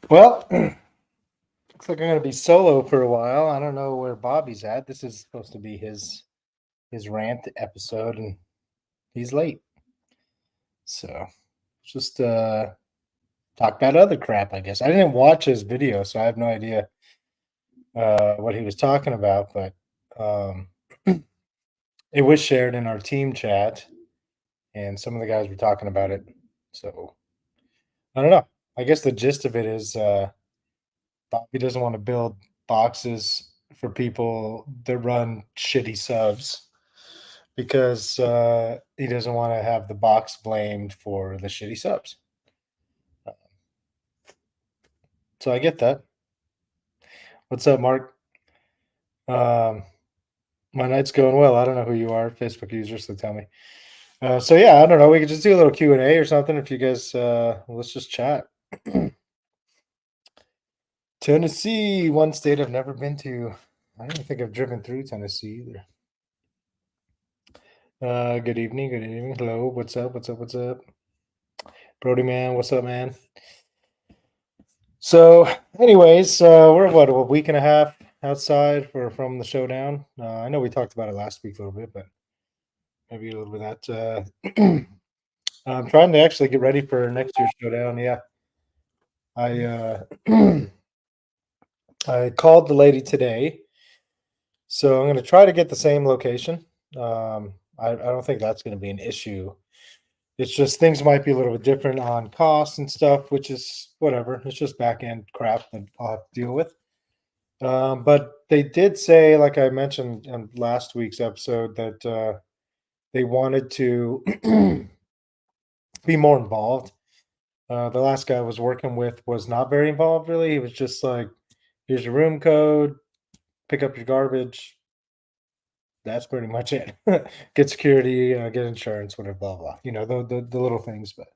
Well, looks like I'm going to be solo for a while. I don't know where Bobby's at. This is supposed to be his rant episode, and he's late. So just talk about other crap, I guess. I didn't watch his video, so I have no idea what he was talking about, but it was shared in our team chat, and some of the guys were talking about it. So I don't know. I guess the gist of it is Bobby doesn't want to build boxes for people that run shitty subs because he doesn't want to have the box blamed for the shitty subs. So I get that. What's up, Mark? My night's going well. I don't know who you are, Facebook user, so tell me. So yeah, I don't know. We could just do a little Q&A or something if you guys let's just chat. Tennessee, one state I've never been to. I don't think I've driven through Tennessee either. Good evening, good evening. Hello, what's up? What's up? What's up? Brody man, what's up, man? So, anyways, we're what, a week and a half outside from the showdown. I know we talked about it last week a little bit, but maybe a little bit of that. I'm trying to actually get ready for next year's showdown. Yeah, I I called the lady today, so I'm going to try to get the same location. I don't think that's going to be an issue. It's just things might be a little bit different on costs and stuff, which is whatever. It's just back end crap that I'll have to deal with. But they did say, like I mentioned in last week's episode, that they wanted to be more involved. The last guy I was working with was not very involved, really. He was just like, here's your room code, pick up your garbage. That's pretty much it. Get security, get insurance, whatever, blah, blah. You know, the little things. But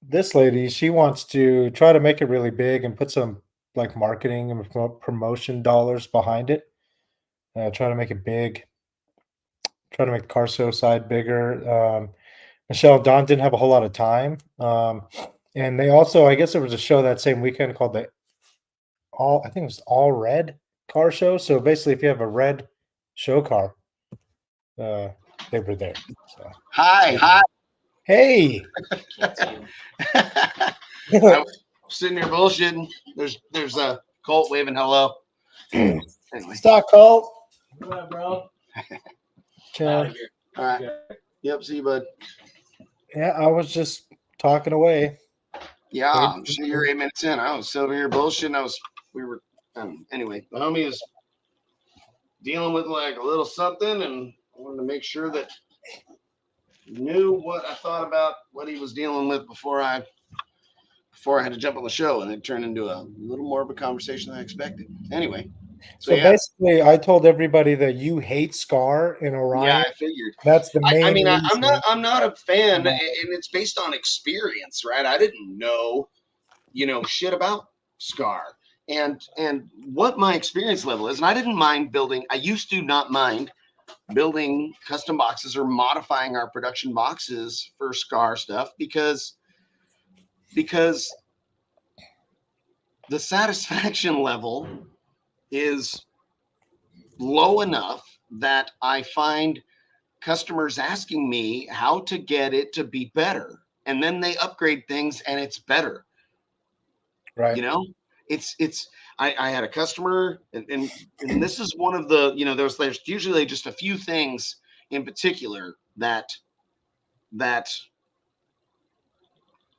this lady, she wants to try to make it really big and put some like marketing and promotion dollars behind it. Try to make it big. Try to make the car show side bigger. Michelle and Don didn't have a whole lot of time. And they also, I guess there was a show that same weekend called I think it was All Red Car Show. So basically, if you have a red show car, they were there. So. Hi. Hey. I was sitting here bullshitting. There's a Colt waving hello. Anyway. Stock Colt. What up, bro? All right. Yep, see you, bud. Yeah, I was just talking away. Yeah, I'm sure you're 8 minutes in. I was over here bullshitting. Anyway, the homie is dealing with like a little something, and I wanted to make sure that knew what I thought about what he was dealing with before I had to jump on the show, and it turned into a little more of a conversation than I expected. Anyway, so yeah. Basically, I told everybody that you hate Scar and Orion. Yeah, I figured. That's the main. I mean, I'm not a fan, and it's based on experience, right? I didn't know, shit about Scar and what my experience level is, and I didn't mind building. I used to not mind building custom boxes or modifying our production boxes for Scar stuff because the satisfaction level is low enough that I find customers asking me how to get it to be better, and then they upgrade things and it's better. Right. I had a customer, and this is one of the, there's usually just a few things in particular that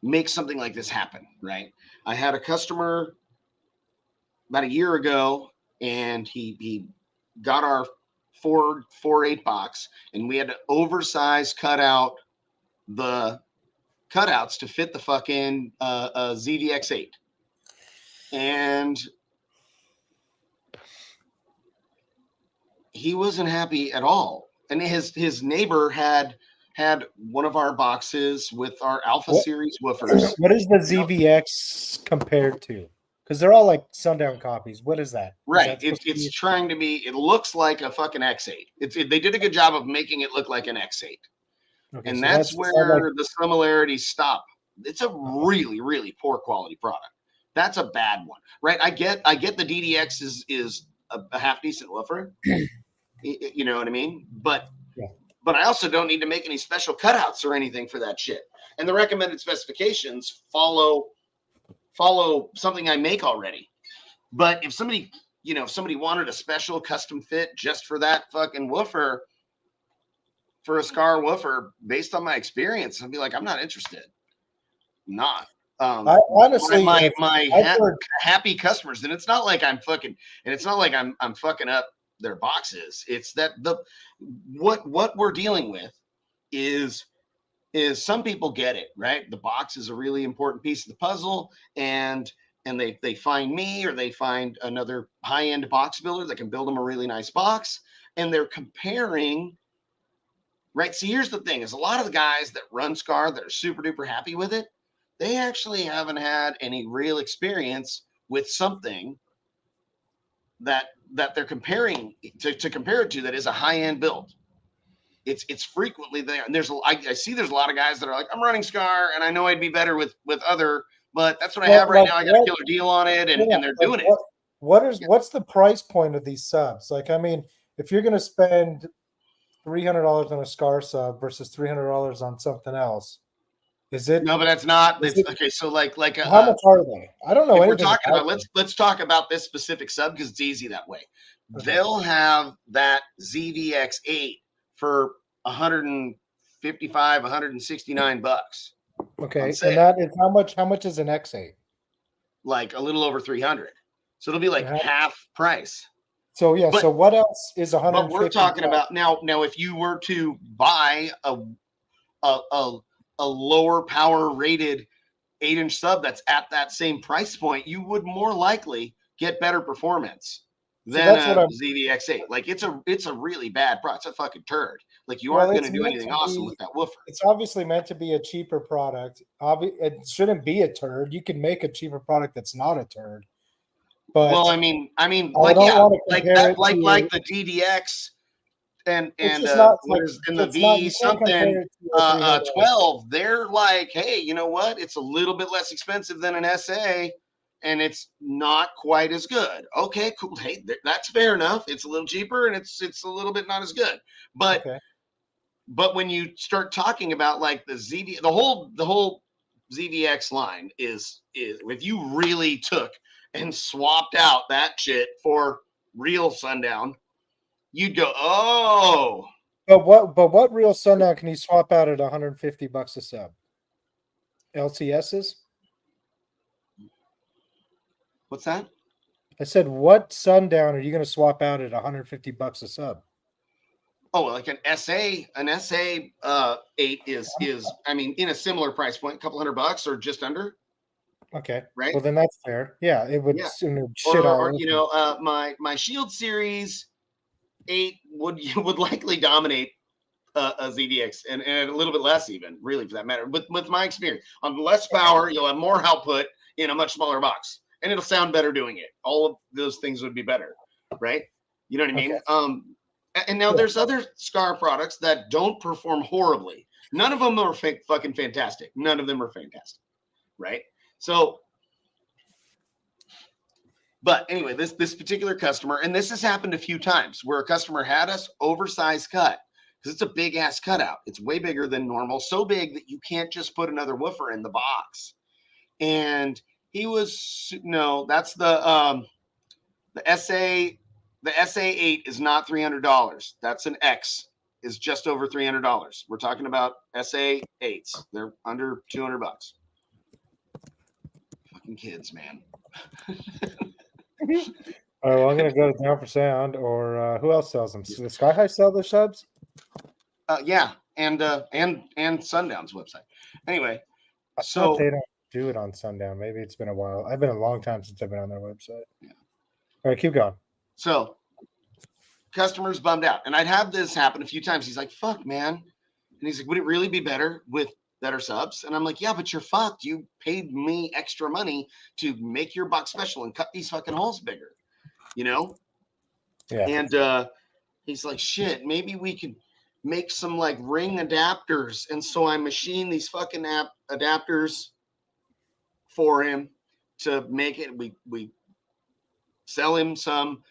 make something like this happen, right? I had a customer about a year ago, and he got our 4.8 box, and we had to oversize cut out the cutouts to fit the fucking ZDX8. And he wasn't happy at all. And his neighbor had one of our boxes with our Alpha Series woofers. What is the ZVX compared to? Because they're all like Sundown copies. What is that? Right. Is that It's trying to be. It looks like a fucking X8. They did a good job of making it look like an X8, okay? and So that's that's like, where the similarities stop. It's a really, really poor quality product. That's a bad one, right? I get the DDX is a half decent woofer. You know what I mean? But I also don't need to make any special cutouts or anything for that shit. And the recommended specifications follow something I make already. But if somebody wanted a special custom fit just for that fucking woofer, for a Scar woofer, based on my experience, I'd be like, I'm not interested. Not. I honestly, happy customers, and it's not like I'm fucking up their boxes. It's that what we're dealing with is some people get it, right? The box is a really important piece of the puzzle, and they find me, or they find another high-end box builder that can build them a really nice box, and they're comparing, right? See, here's the thing: is a lot of the guys that run Scar that are super duper happy with it, they actually haven't had any real experience with something that they're comparing to compare it to that is a high-end build. It's frequently there, and I see there's a lot of guys that are like, I'm running Scar and I know I'd be better with other, but that's what I have right now. I got a killer deal on it, and they're doing it. What's the price point of these subs? Like, I mean, if you're going to spend $300 on a Scar sub versus $300 on something else, is it? No, but that's not. Okay, so like how much are they? I don't know anything. We're talking about let's talk about this specific sub because it's easy that way. Okay. They'll have that ZVX8 for $155, $169. Okay, and that is how much? How much is an X8? Like a little over 300. So it'll be like half price. So yeah. So what else is 150? But we're talking about now. If you were to buy a lower power rated 8-inch sub that's at that same price point, you would more likely get better performance than a ZVX8. Like it's a really bad product. It's a fucking turd. Like you aren't going to do anything awesome with that woofer. It's obviously meant to be a cheaper product. It shouldn't be a turd. You can make a cheaper product that's not a turd. But well, I mean, like the DDX and the V something 12. They're like, hey, you know what? It's a little bit less expensive than an SA, and it's not quite as good. Okay, cool. Hey, that's fair enough. It's a little cheaper, and it's a little bit not as good. But but when you start talking about like the whole ZVX line is if you really took and swapped out that shit for real Sundown, you'd go, oh. But what real Sundown can you swap out at $150 a sub? LCSs? What's that? I said, what Sundown are you going to swap out at $150 a sub? Oh, like an SA 8 is I mean in a similar price point, a couple $100 or just under. Okay. Right. Well, then that's fair. Yeah, it would shit or you know, my Shield Series 8 would likely dominate a ZDX and a little bit less even, really, for that matter. With my experience, on less power, you'll have more output in a much smaller box, and it'll sound better doing it. All of those things would be better, right? You know what I mean? And now there's other Scar products that don't perform horribly. None of them are fucking fantastic. None of them are fantastic, right? So, but anyway, this particular customer, and this has happened a few times where a customer had us oversized cut because it's a big ass cutout. It's way bigger than normal, so big that you can't just put another woofer in the box. And he was that's the SA. The SA8 is not $300. That's an X is just over $300. We're talking about SA8s. They're under $200. Fucking kids, man. All right, well, I'm gonna go to Down for Sound, or who else sells them? Does Sky High sell their subs? Yeah, and Sundown's website. Anyway, so they don't do it on Sundown. Maybe it's been a while. I've been a long time since I've been on their website. Yeah. All right, keep going. So, customers bummed out, and I'd have this happen a few times. He's like, "Fuck, man," and he's like, "Would it really be better with that are subs. And I'm like, yeah, but you're fucked. You paid me extra money to make your box special and cut these fucking holes bigger, you know? Yeah. And he's like, shit, maybe we could make some like ring adapters. And so I machine these fucking adapters for him to make it. We sell him some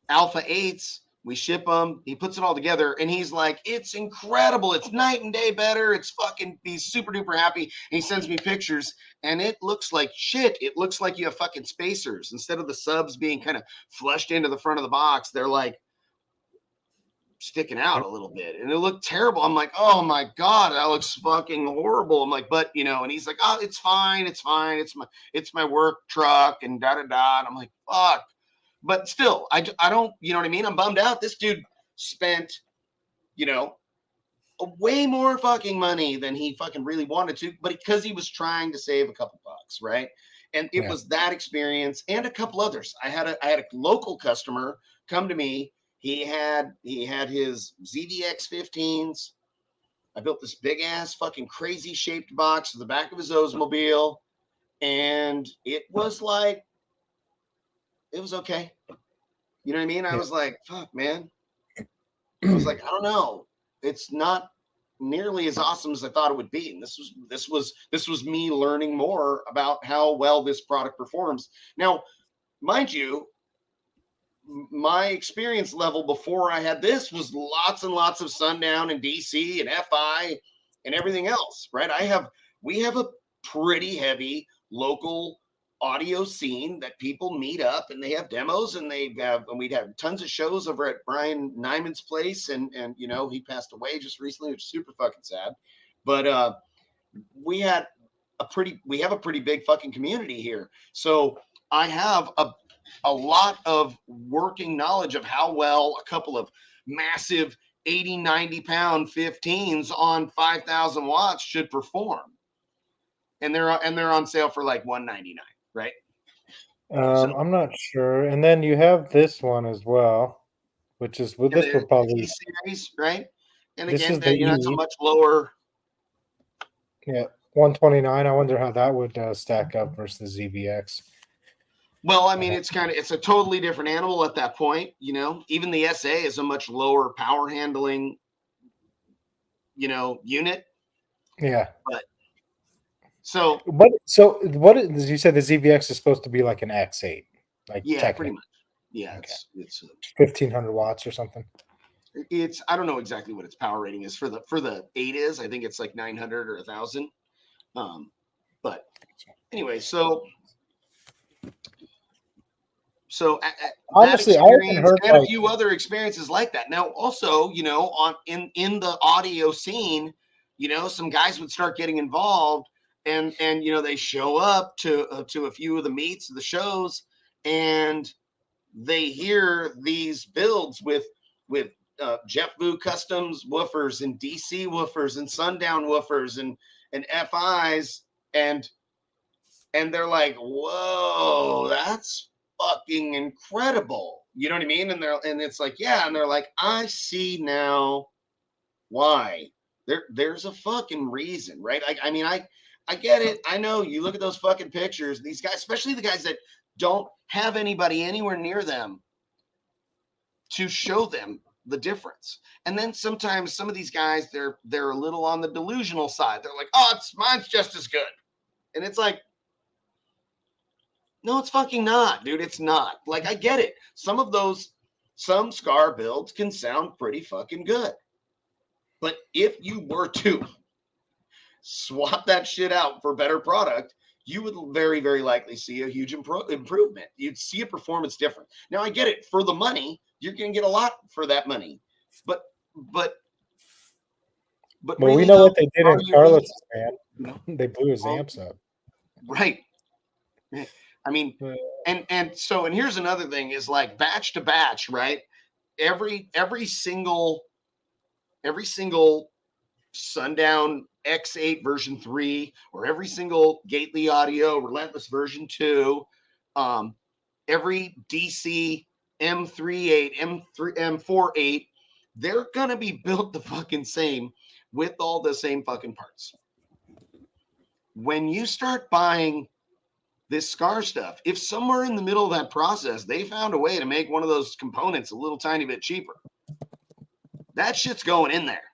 Alpha 8s. We ship them. He puts it all together, and he's like, "It's incredible. It's night and day better. It's fucking." He's super duper happy. And he sends me pictures, and it looks like shit. It looks like you have fucking spacers instead of the subs being kind of flushed into the front of the box. They're like sticking out a little bit, and it looked terrible. I'm like, "Oh my god, that looks fucking horrible." I'm like, "But you know," and he's like, "Oh, it's fine. It's fine. It's my work truck," and da da da. And I'm like, "Fuck." But still, I don't, you know what I mean? I'm bummed out. This dude spent, you know, way more fucking money than he fucking really wanted to, but because he was trying to save a couple bucks, right? And it was that experience and a couple others. I had a local customer come to me. He had his ZDX 15s. I built this big ass fucking crazy shaped box to the back of his Oldsmobile, and it was like, it was okay. You know what I mean? I was like, fuck, man. I was like, I don't know. It's not nearly as awesome as I thought it would be. And this was me learning more about how well this product performs. Now, mind you, my experience level before I had this was lots and lots of Sundown and DC and FI and everything else, right? We have a pretty heavy local audio scene that people meet up and they have demos and we'd have tons of shows over at Brian Nyman's place, and you know, he passed away just recently, which is super fucking sad. But we have a pretty big fucking community here. So I have a lot of working knowledge of how well a couple of massive 80, 90 pound 15s on 5,000 watts should perform. And they're on sale for like $199, right? So, I'm not sure. And then you have this one as well, which is with this will probably E series, right? And this again, is the you know, it's a E. much lower. Yeah, 129. I wonder how that would stack up versus ZBX. Well, I mean, it's a totally different animal at that point, you know. Even the SA is a much lower power handling, you know, unit. Yeah. But so what is, you said the ZBX is supposed to be like an X8, like yeah, pretty technically. much. Yeah, Okay. it's 1,500 watts or something. it's I don't know exactly what its power rating is for the 8 is. I think it's like 900 or 1,000. But anyway, so that Honestly, I haven't experience heard and a like few other experiences like that. Now, also, you know, in the audio scene, you know, some guys would start getting involved, and you know, they show up to a few of the meets, the shows, and they hear these builds with Jeff Boo Customs woofers and DC woofers and Sundown woofers and FIs, and they're like, whoa, that's fucking incredible. You know what I mean? And it's like, yeah, and they're like, I see now why. There's a fucking reason, right? I mean, I get it. I know, you look at those fucking pictures, these guys, especially the guys that don't have anybody anywhere near them to show them the difference. And then sometimes some of these guys, they're a little on the delusional side. They're like, oh, mine's just as good. And it's like, no, it's fucking not, dude. It's not. Like, I get it. Some Scar builds can sound pretty fucking good. But if you were to swap that shit out for better product, you would very, very likely see a huge improvement. You'd see a performance difference. Now, I get it. For the money, you're going to get a lot for that money. But well, really, we know though, what they did in Carlos's band. you know, They blew his well, amps up. right. I mean, and here's another thing is like batch to batch, right? Every single Sundown X8 version 3 or every single Gately Audio Relentless version 2, every DC M38, M48, they're gonna be built the fucking same with all the same fucking parts. when you start buying this Scar stuff, if somewhere in the middle of that process they found a way to make one of those components a little tiny bit cheaper, that shit's going in there,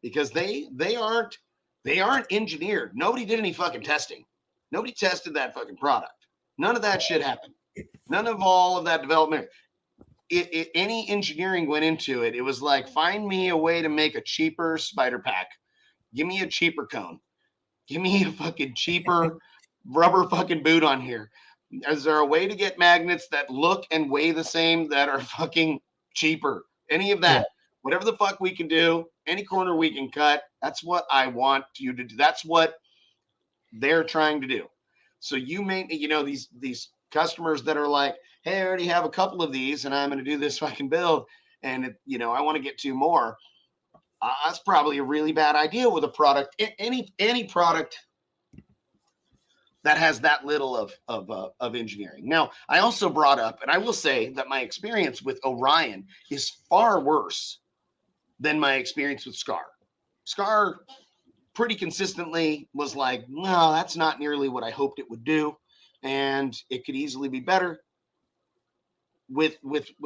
because they aren't engineered. Nobody did any fucking testing. Nobody tested that fucking product. None of that shit happened. None of all of that development. Any engineering went into it. It was like, find me a way to make a cheaper spider pack. Give me a cheaper cone. Give me a fucking cheaper rubber fucking boot on here. Is there a way to get magnets that look and weigh the same that are fucking cheaper? Any of that. Yeah. Whatever the fuck we can do, any corner we can cut, that's what I want you to do. That's what they're trying to do. So you may, these customers that are like, hey, I already have a couple of these and I'm going to do this fucking build, and I want to get 2 more. That's probably a really bad idea with a product. Any product that has that little of engineering. Now, I also brought up, and I will say that my experience with Orion is far worse than my experience with Scar. Scar pretty consistently was like, no, that's not nearly what I hoped it would do, and it could easily be better with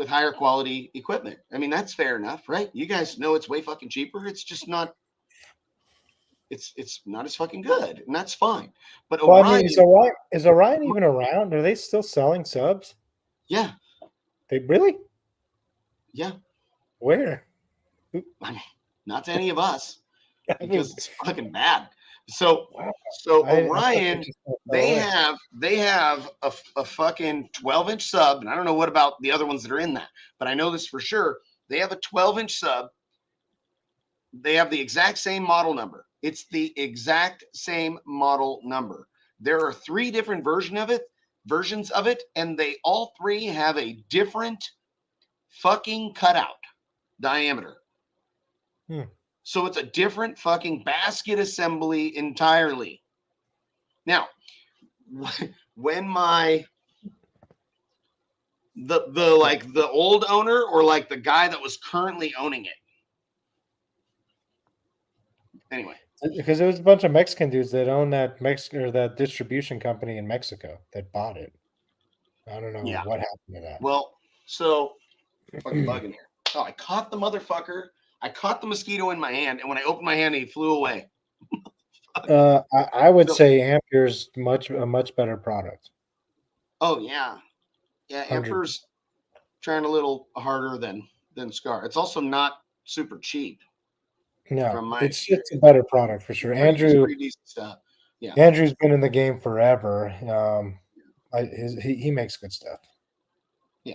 higher quality equipment. I mean, that's fair enough, right? You guys know it's way fucking cheaper. It's just not. It's not as fucking good, and that's fine. But Well, I Orion, mean, is Orion even around? Are they still selling subs? yeah, They really? yeah. Where? I mean, not to any of us, I mean, because it's fucking bad. So wow. I thought they Orion, just fell they away. have a fucking 12-inch sub, and I don't know what about the other ones that are in that, but I know this for sure. They have a 12-inch sub. They have the exact same model number. It's the exact same model number. There are 3 different versions of it, and they all 3 have a different fucking cutout diameter. So it's a different fucking basket assembly entirely. Now, when the old owner, or like the guy that was currently owning it. Anyway, Because there was a bunch of Mexican dudes that own that that distribution company in Mexico that bought it. I don't know yeah. what happened to that. Well, so fucking bug in here. Oh, I caught the motherfucker. I caught the mosquito in my hand, and when I opened my hand, he flew away. I would say Ampere's a much better product. Oh yeah, yeah. 100. Emperor's trying a little harder than Scar. It's also not super cheap. No, From my it's experience, a better product for sure. it's pretty decent stuff. Yeah, Andrew's been in the game forever. He makes good stuff. yeah.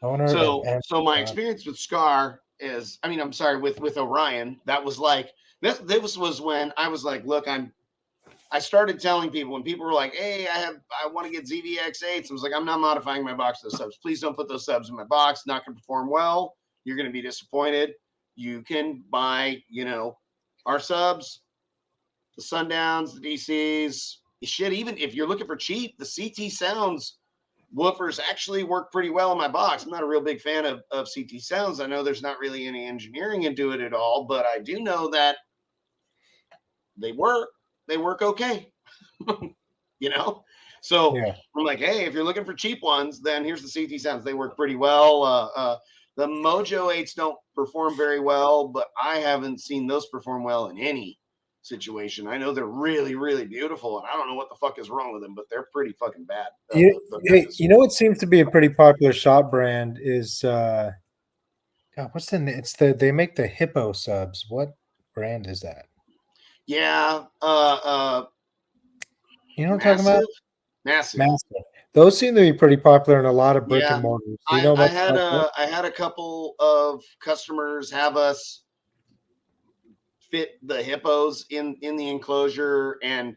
Owner of So my experience with Scar is, I mean, I'm sorry, with Orion, that was like this was when I was like, look, I started telling people when people were like, hey, I want to get ZVX8s. I was like, I'm not modifying my box to those subs. Please don't put those subs in my box. Not going to perform well. You're going to be disappointed. You can buy, our subs, the Sundowns, the DCs, shit. Even if you're looking for cheap, the CT Sounds woofers actually work pretty well in my box. I'm not a real big fan of CT Sounds. I know there's not really any engineering into it at all, but I do know that they work okay. So Yeah. I'm like, hey, if you're looking for cheap ones, then here's the CT Sounds. They work pretty well. The Mojo 8s don't perform very well, but I haven't seen those perform well in any situation. I know they're really, really beautiful, and I don't know what the fuck is wrong with them, but they're pretty fucking bad. What seems to be a pretty popular shop brand is God, what's the name? They make the Hippo subs. What brand is that? Yeah. You know what I'm talking about? Massive. Those seem to be pretty popular in a lot of brick Yeah. and mortars. Do you know much about that? I had a couple of customers have us fit the hippos in the enclosure, and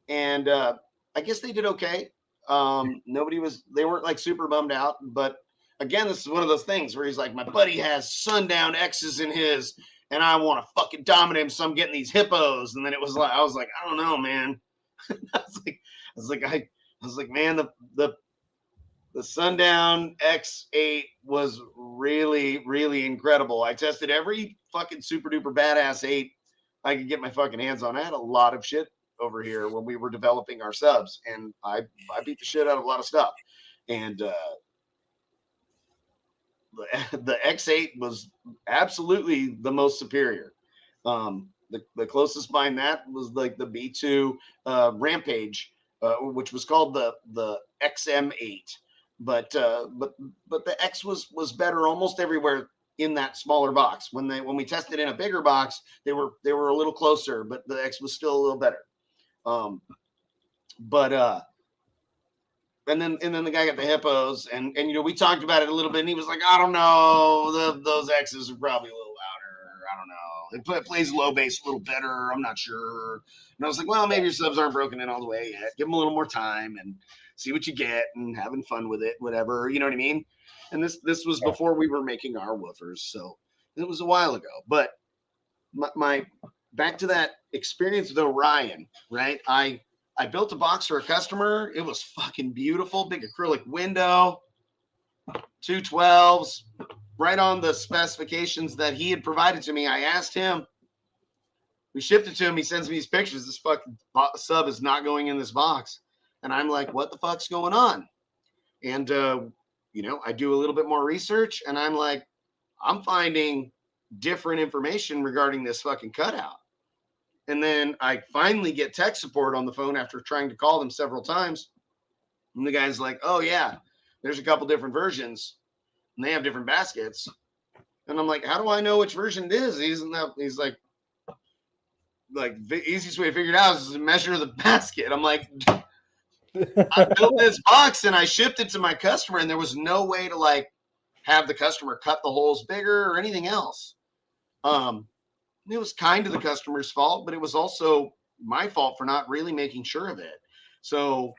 I guess they did okay. They weren't like super bummed out, but again, this is one of those things where he's like, my buddy has Sundown X's in his, and I want to fucking dominate him, so I'm getting these hippos. And then I was like, I don't know, man. I was like, man, the Sundown X8 was really, really incredible. I tested every fucking super duper badass 8 I could get my fucking hands on. I had a lot of shit over here when we were developing our subs, and I beat the shit out of a lot of stuff. And the X8 was absolutely the most superior. The closest behind that was like the B2 Rampage, which was called the XM8. But the X was better almost everywhere in that smaller box. When we tested in a bigger box, they were a little closer, but the X was still a little better. And then the guy got the hippos, and we talked about it a little bit, and he was like, I don't know, those X's are probably a little louder. I don't know. It plays low bass a little better. I'm not sure. And I was like, well, maybe your subs aren't broken in all the way yet. Give them a little more time and see what you get, and having fun with it, whatever. You know what I mean? And this was before we were making our woofers, so it was a while ago. But my back to that experience with Orion, right? I built a box for a customer. It was fucking beautiful. Big acrylic window, 212s, right on the specifications that he had provided to me. I asked him. We shipped it to him. He sends me these pictures. This fucking sub is not going in this box. And I'm like, what the fuck's going on? And, I do a little bit more research, and I'm like, I'm finding different information regarding this fucking cutout. And then I finally get tech support on the phone after trying to call them several times. And the guy's like, oh, yeah, there's a couple different versions, and they have different baskets. And I'm like, how do I know which version it is? He's like, the easiest way to figure it out is to measure the basket. I'm like, I built this box and I shipped it to my customer, and there was no way to like have the customer cut the holes bigger or anything else. It was kind of the customer's fault, but it was also my fault for not really making sure of it. So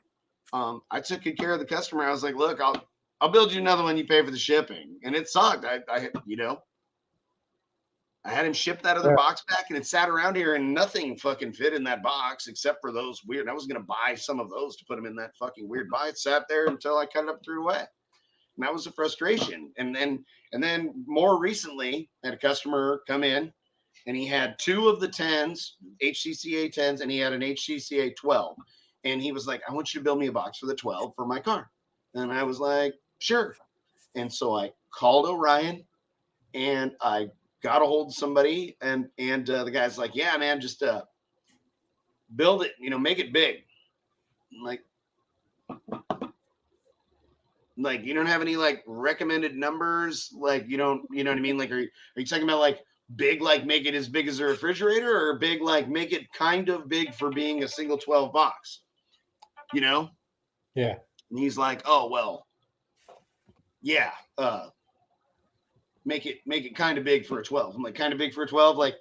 I took good care of the customer. I was like, look, I'll build you another one. You pay for the shipping. And it sucked. I had him ship that other box back, and it sat around here, and nothing fucking fit in that box except for those weird. I was going to buy some of those to put them in that fucking weird box. It sat there until I cut it up and threw it away. And that was a frustration. And then more recently, I had a customer come in, and he had two of the 10s, HCCA 10s, and he had an HCCA 12. And he was like, I want you to build me a box for the 12 for my car. And I was like, sure. And so I called Orion, and I got a hold of somebody, and the guy's like, yeah, man, just build it, make it big. I'm like, you don't have any like recommended numbers? Like, you know what I mean? Like, are you talking about like big, like make it as big as a refrigerator, or big, like make it kind of big for being a single 12 box, Yeah. And he's like, oh, well, yeah. Make it kind of big for a 12. I'm like, kind of big for a 12, like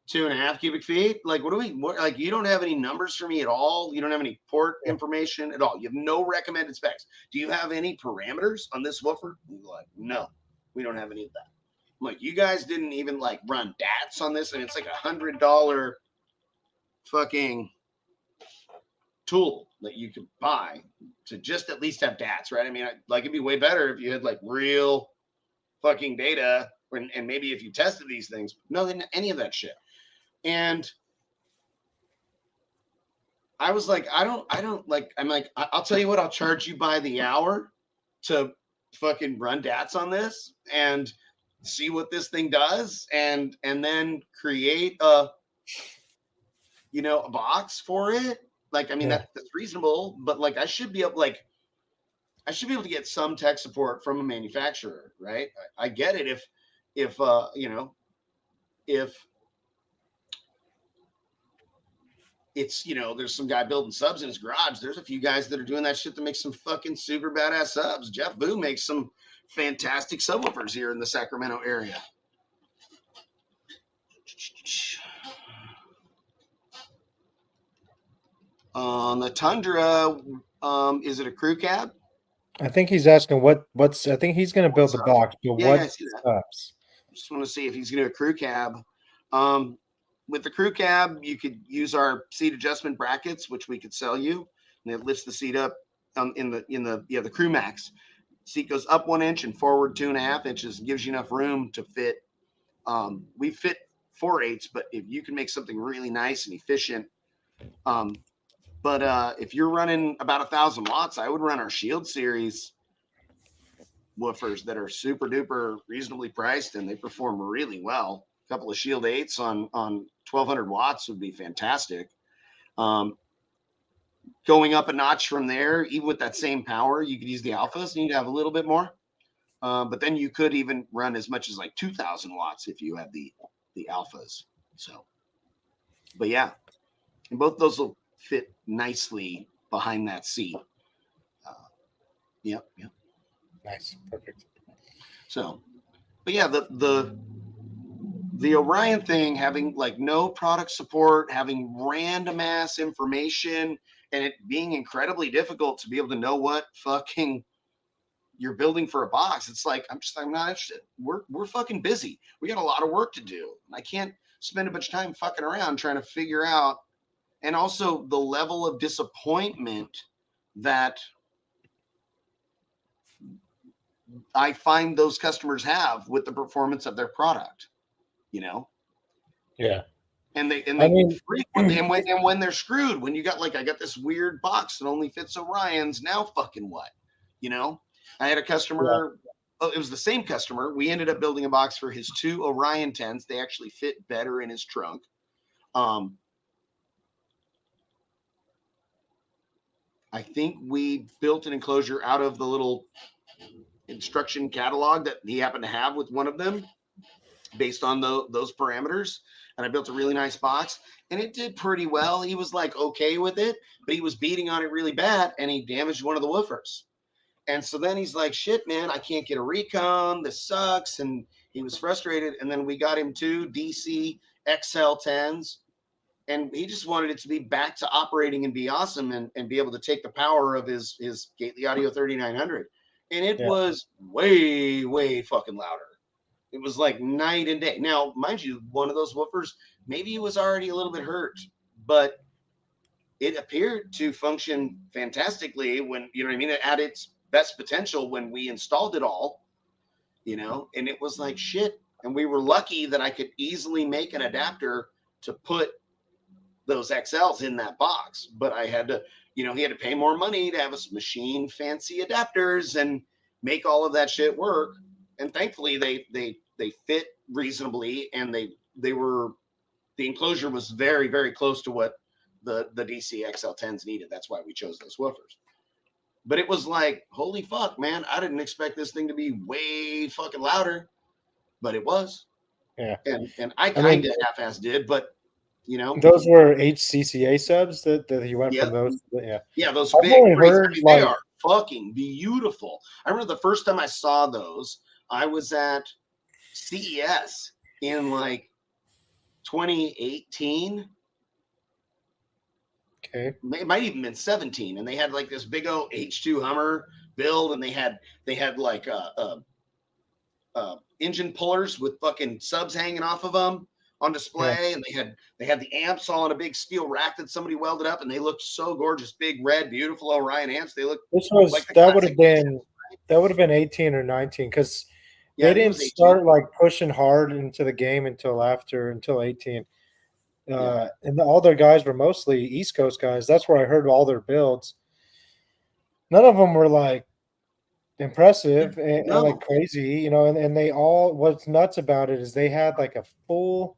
2.5 cubic feet. Like, what, you don't have any numbers for me at all. You don't have any port information at all. You have no recommended specs. Do you have any parameters on this woofer? He's like, no, we don't have any of that. I'm like, you guys didn't even like run DATs on this. And it's like $100 fucking tool that you could buy to just at least have DATs, right? I mean, it'd be way better if you had like real fucking data, and maybe if you tested these things. No, any of that shit. And I was like, I don't like, I'm like, I'll tell you what, I'll charge you by the hour to fucking run DATs on this and see what this thing does, and then create a box for it. Like, I mean, that's reasonable, but like I should be able to get some tech support from a manufacturer, right? I get it if it's, there's some guy building subs in his garage. There's a few guys that are doing that shit to make some fucking super badass subs. Jeff Boo makes some fantastic subwoofers here in the Sacramento area. On the Tundra, is it a crew cab? I think he's asking what's. I think he's going to build the box, but Yeah, what I see that. subs? Just want to see if he's going to do a crew cab. With the crew cab, you could use our seat adjustment brackets, which we could sell you, and it lifts the seat up in the Crew Max. Seat goes up 1 inch and forward 2.5 inches, gives you enough room to fit. We fit 4/8, but if you can make something really nice and efficient, But if you're running about 1,000 watts, I would run our Shield series woofers that are super duper reasonably priced, and they perform really well. A couple of Shield 8s on 1,200 watts would be fantastic. Going up a notch from there, even with that same power, you could use the alphas and you'd have a little bit more. But then you could even run as much as like 2,000 watts if you have the alphas. So, but yeah, and both those will fit nicely behind that seat. Yep. Nice, perfect. So, but yeah, the Orion thing, having like no product support, having random ass information, and it being incredibly difficult to be able to know what fucking you're building for a box. It's like, I'm not interested. We're fucking busy. We got a lot of work to do. I can't spend a bunch of time fucking around trying to figure out. And also the level of disappointment that I find those customers have with the performance of their product, you know? Yeah. And they I mean, frequently, and when they're screwed, when you got like, I got this weird box that only fits Orion's, now fucking what? You know? I had a yeah, customer, oh, it was the same customer. We ended up building a box for his 2 Orion 10s. They actually fit better in his trunk. I think we built an enclosure out of the little instruction catalog that he happened to have with one of them based on those parameters. And I built a really nice box and it did pretty well. He was like okay with it, but he was beating on it really bad and he damaged one of the woofers. And so then he's like, shit, man, I can't get a recon. This sucks. And he was frustrated. And then we got him 2 DC XL 10s. And he just wanted it to be back to operating and be awesome and be able to take the power of his Gately Audio 3900. And it yeah, was way, way fucking louder. It was like night and day. Now, mind you, one of those woofers, maybe he was already a little bit hurt, but it appeared to function fantastically when, you know what I mean, at its best potential when we installed it all, you know, and it was like shit. And we were lucky that I could easily make an adapter to put those XLs in that box, but I had to, you know, he had to pay more money to have us machine fancy adapters and make all of that shit work. And thankfully they fit reasonably and they were, the enclosure was very, very close to what the DC XL10s needed. That's why we chose those woofers. But it was like, holy fuck, man, I didn't expect this thing to be way fucking louder, but it was. yeah. And I I kind mean, of half-ass did, but you know, those were HCCA subs that you went yeah, from those. Yeah, yeah, those I've big only crazy. I heard mean, they like, are fucking beautiful. I remember the first time I saw those, I was at CES in like 2018. okay, It might even been 17, and they had like this big old H2 Hummer build, and they had like engine pullers with fucking subs hanging off of them on yeah. display, and they had the amps all on a big steel rack that somebody welded up, and they looked so gorgeous, big red, beautiful Orion amps. They look This like was the that would classic. have been 18 or 19 because Yeah, they I think it didn't was 18. start like pushing hard into the game until 18. Yeah. And all their guys were mostly East Coast guys. That's where I heard all their builds. None of them were like impressive and like No. crazy, you know. And they all, what's nuts about it is they had like a full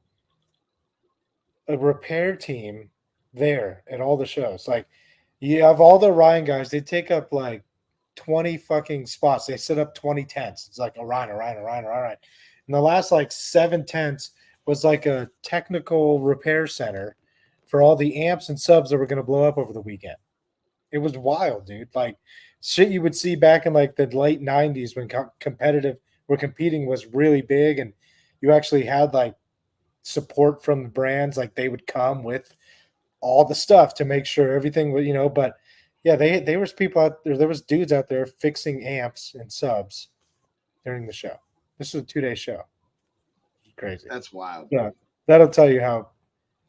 a repair team there at all the shows. Like you have all the Orion guys, they take up like 20 fucking spots. They set up 20 tents. It's like Orion, Orion, Orion, Orion. And the last like 7 tents was like a technical repair center for all the amps and subs that were going to blow up over the weekend. It was wild, dude. Like shit you would see back in like the late 90s when competitive where competing was really big and you actually had like support from the brands, like they would come with all the stuff to make sure everything was, you know. But yeah, they was people out there was dudes out there fixing amps and subs during the show. This was a 2-day show. Crazy. That's wild. Yeah, that'll tell you how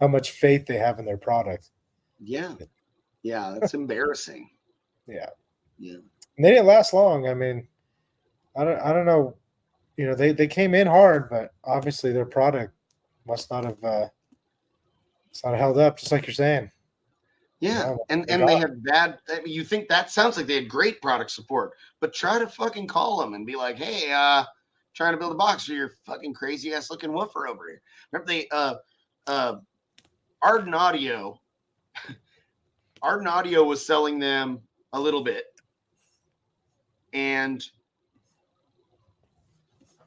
much faith they have in their product. Yeah. Yeah. That's embarrassing. Yeah, Yeah. and they didn't last long. I mean, I don't know, you know, they came in hard, but obviously their product must not have it's not held up, just like you're saying. Yeah, No, and they they got had bad. I mean, you think that sounds like they had great product support, but try to fucking call them and be like, "Hey, trying to build a box for your fucking crazy ass looking woofer over here." Remember they uh Arden Audio. Arden Audio was selling them a little bit, and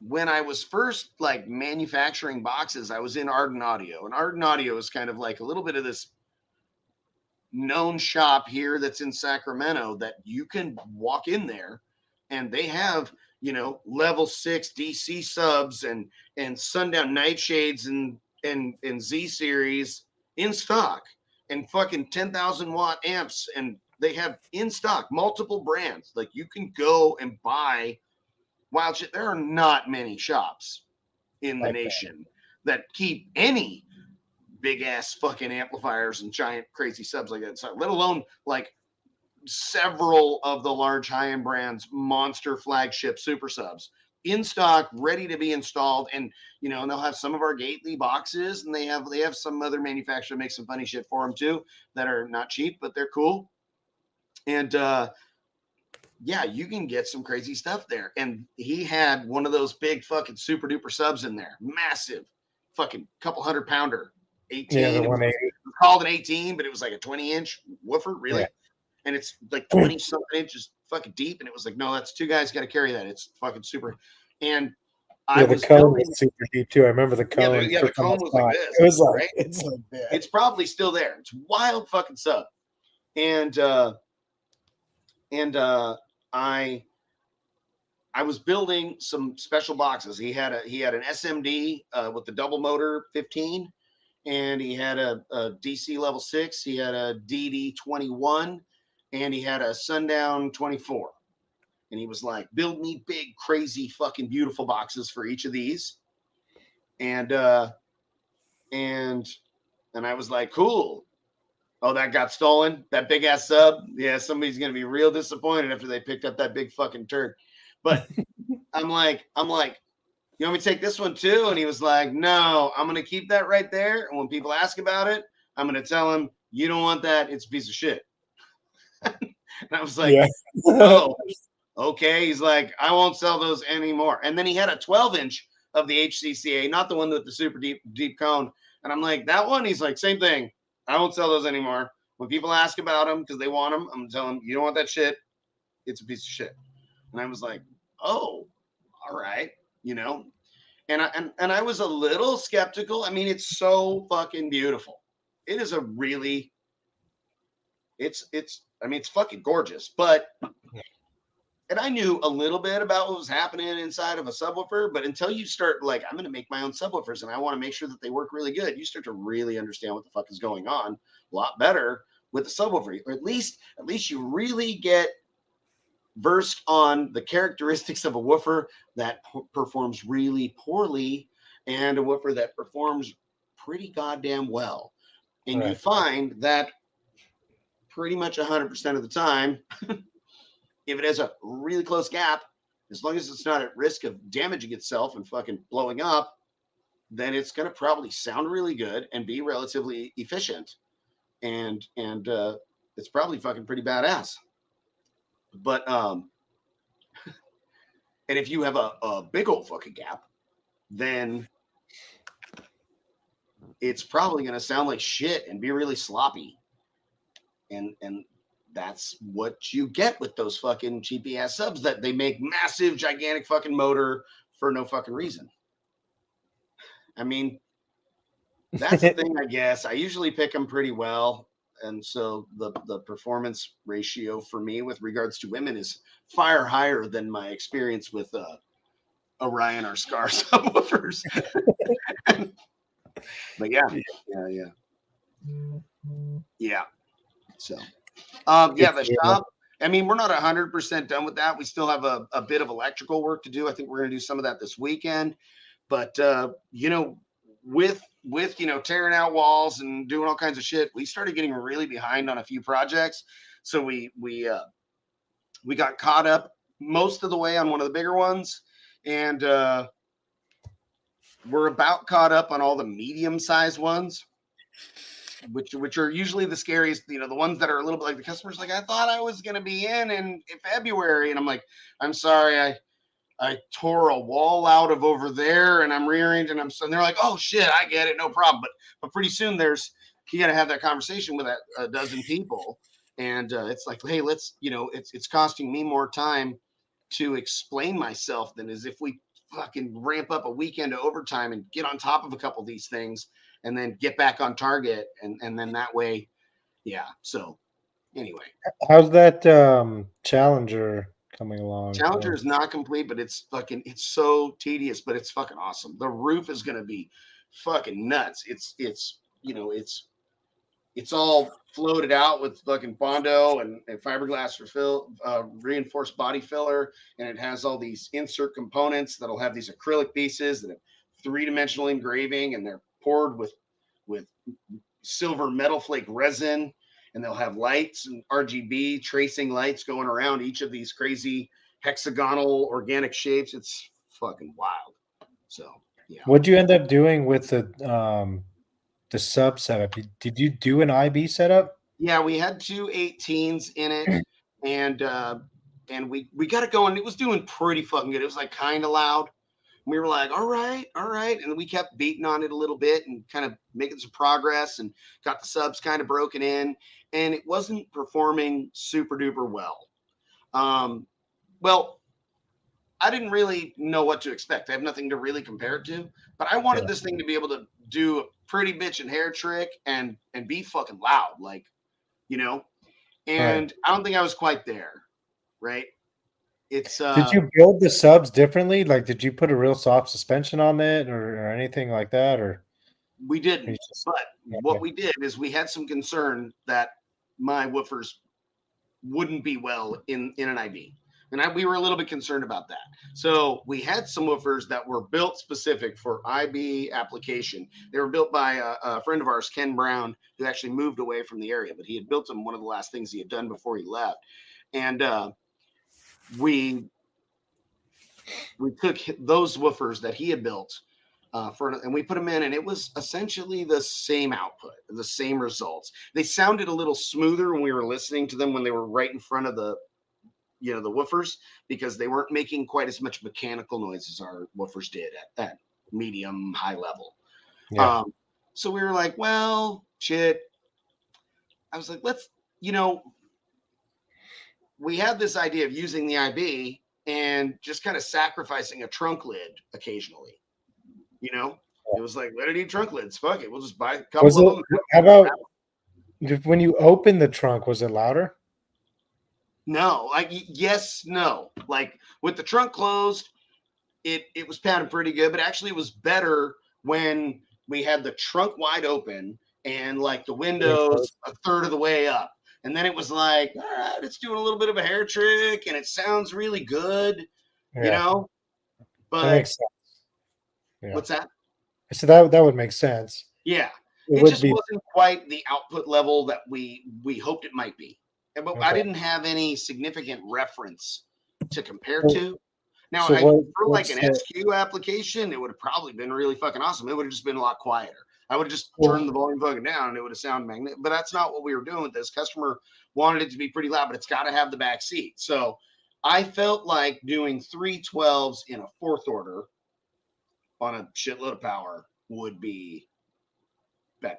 when I was first like manufacturing boxes, I was in Arden Audio, and Arden Audio is kind of like a little bit of this known shop here that's in Sacramento that you can walk in there and they have, level 6 DC subs and sundown nightshades and Z series in stock and fucking 10,000 watt amps, and they have in stock multiple brands. Like you can go and buy wild shit. There are not many shops in the like that. nation that keep any big ass fucking amplifiers and giant crazy subs like that. So, let alone like several of the large high end brands, monster flagship super subs in stock, ready to be installed. And and they'll have some of our Gately boxes, and they have some other manufacturer make some funny shit for them too that are not cheap, but they're cool. And yeah, you can get some crazy stuff there. And he had one of those big fucking super duper subs in there, massive, fucking couple 100-pounder, Yeah, 18. the It was 180. called an 18, but it was like a 20-inch woofer, really. Yeah. And it's like 20 something inches fucking deep. And it was like, no, that's two guys got to carry that. It's fucking super. And I Yeah, the was cone building. was super deep too. I remember the Yeah, cone. the First time I cone was like saw it, this, it was like right? it's like that. It's probably still there. It's wild fucking sub. And I was building some special boxes. He had an SMD with the double motor 15, and he had a DC level 6. He had a DD 21, and he had a Sundown 24. And he was like, "Build me big, crazy, fucking beautiful boxes for each of these." And and I was like, "Cool." Oh, that got stolen. That big ass sub. Yeah, somebody's gonna be real disappointed after they picked up that big fucking turd. But I'm like, you want me to take this one too? And he was like, no, I'm going to keep that right there. And when people ask about it, I'm going to tell them, you don't want that. It's a piece of shit. And I was like, Yeah. oh, okay. He's like, I won't sell those anymore. And then he had a 12-inch of the HCCA, not the one with the super deep cone. And I'm like, that one? He's like, same thing. I won't sell those anymore. When people ask about them because they want them, I'm telling them, you don't want that shit. It's a piece of shit. And I was like, oh, all right. You know, and I was a little skeptical. I mean, it's so fucking beautiful. It is a really, it's I mean, it's fucking gorgeous. But and I knew a little bit about what was happening inside of a subwoofer, but until you start like, I'm going to make my own subwoofers and I want to make sure that they work really good, you start to really understand what the fuck is going on a lot better with the subwoofer, or at least you really get versed on the characteristics of a woofer that performs really poorly and a woofer that performs pretty goddamn well. And you Right. find that pretty much 100% of the time, if it has a really close gap, as long as it's not at risk of damaging itself and fucking blowing up, then it's going to probably sound really good and be relatively efficient. And it's probably fucking pretty badass. But and if you have a big old fucking gap, then it's probably going to sound like shit and be really sloppy. And that's what you get with those fucking cheapy ass subs that they make massive, gigantic fucking motor for no fucking reason. I mean, that's the thing, I guess. I usually pick them pretty well. And so the performance ratio for me with regards to women is far higher than my experience with Orion or Scar subwoofers. But yeah. So, Good the for you. shop. I mean, we're not 100% done with that. We still have a bit of electrical work to do. I think we're going to do some of that this weekend. But with tearing out walls and doing all kinds of shit, we started getting really behind on a few projects. So we got caught up most of the way on one of the bigger ones, and we're about caught up on all the medium-sized ones. which are usually the scariest, the ones that are a little bit like the customer's like, I thought I was going to be in February. And I'm like, I'm sorry. I tore a wall out of over there and I'm rearranging. And they're like, oh shit, I get it. No problem. But pretty soon you got to have that conversation with a dozen people. And it's like, hey, let's, it's costing me more time to explain myself than as if we fucking ramp up a weekend of overtime and get on top of a couple of these things and then get back on target. And then that way, yeah. So anyway, How's that Challenger coming along? Challenger is not complete, but it's so tedious, but it's fucking awesome. The roof is going to be fucking nuts. It's all floated out with fucking Bondo and fiberglass reinforced body filler. And it has all these insert components that'll have these acrylic pieces that have 3-dimensional engraving, and they're poured with silver metal flake resin, and they'll have lights and RGB tracing lights going around each of these crazy hexagonal organic shapes. It's fucking wild. So yeah. What'd you end up doing with the sub setup? Did you do an IB setup? Yeah, we had 2 18s in it, and we got it going. It was doing pretty fucking good. It was like kind of loud. We were like, all right. And we kept beating on it a little bit and kind of making some progress and got the subs kind of broken in, and it wasn't performing super duper well. Well, I didn't really know what to expect. I have nothing to really compare it to, but I wanted this thing to be able to do a pretty bitch and hair trick and be fucking loud, like, and I don't think I was quite there. Right. It's Did you build the subs differently? Like, did you put a real soft suspension on it or anything like that? Or we didn't, but what we did is we had some concern that my woofers wouldn't be well in an IB. And we were a little bit concerned about that. So we had some woofers that were built specific for IB application. They were built by a friend of ours, Ken Brown, who actually moved away from the area, but he had built them, one of the last things he had done before he left. And we took those woofers that he had built and we put them in, and it was essentially the same output, the same results. They sounded a little smoother when we were listening to them when they were right in front of the woofers, because they weren't making quite as much mechanical noise as our woofers did at medium high level. Yeah. So we were like, well, shit. I was like, let's, we had this idea of using the IB and just kind of sacrificing a trunk lid occasionally. It was like, let it eat trunk lids. Fuck it. We'll just buy a couple of them. How about when you open the trunk, was it louder? No, yes, no. Like with the trunk closed, it was pounding pretty good, but actually it was better when we had the trunk wide open and like the windows a third of the way up. And then it was like, all right, it's doing a little bit of a hair trick and it sounds really good, But that makes sense. Yeah. What's that? So that would make sense. Yeah. It just wasn't quite the output level that we hoped it might be. But I didn't have any significant reference to compare to. Now, for like an SQ application, it would have probably been really fucking awesome. It would have just been a lot quieter. I would have just turned the volume fucking down and it would have sounded magnetic. But that's not what we were doing with this. Customer wanted it to be pretty loud, but it's got to have the back seat. So I felt like doing 3 12s in a 4th order on a shitload of would be better.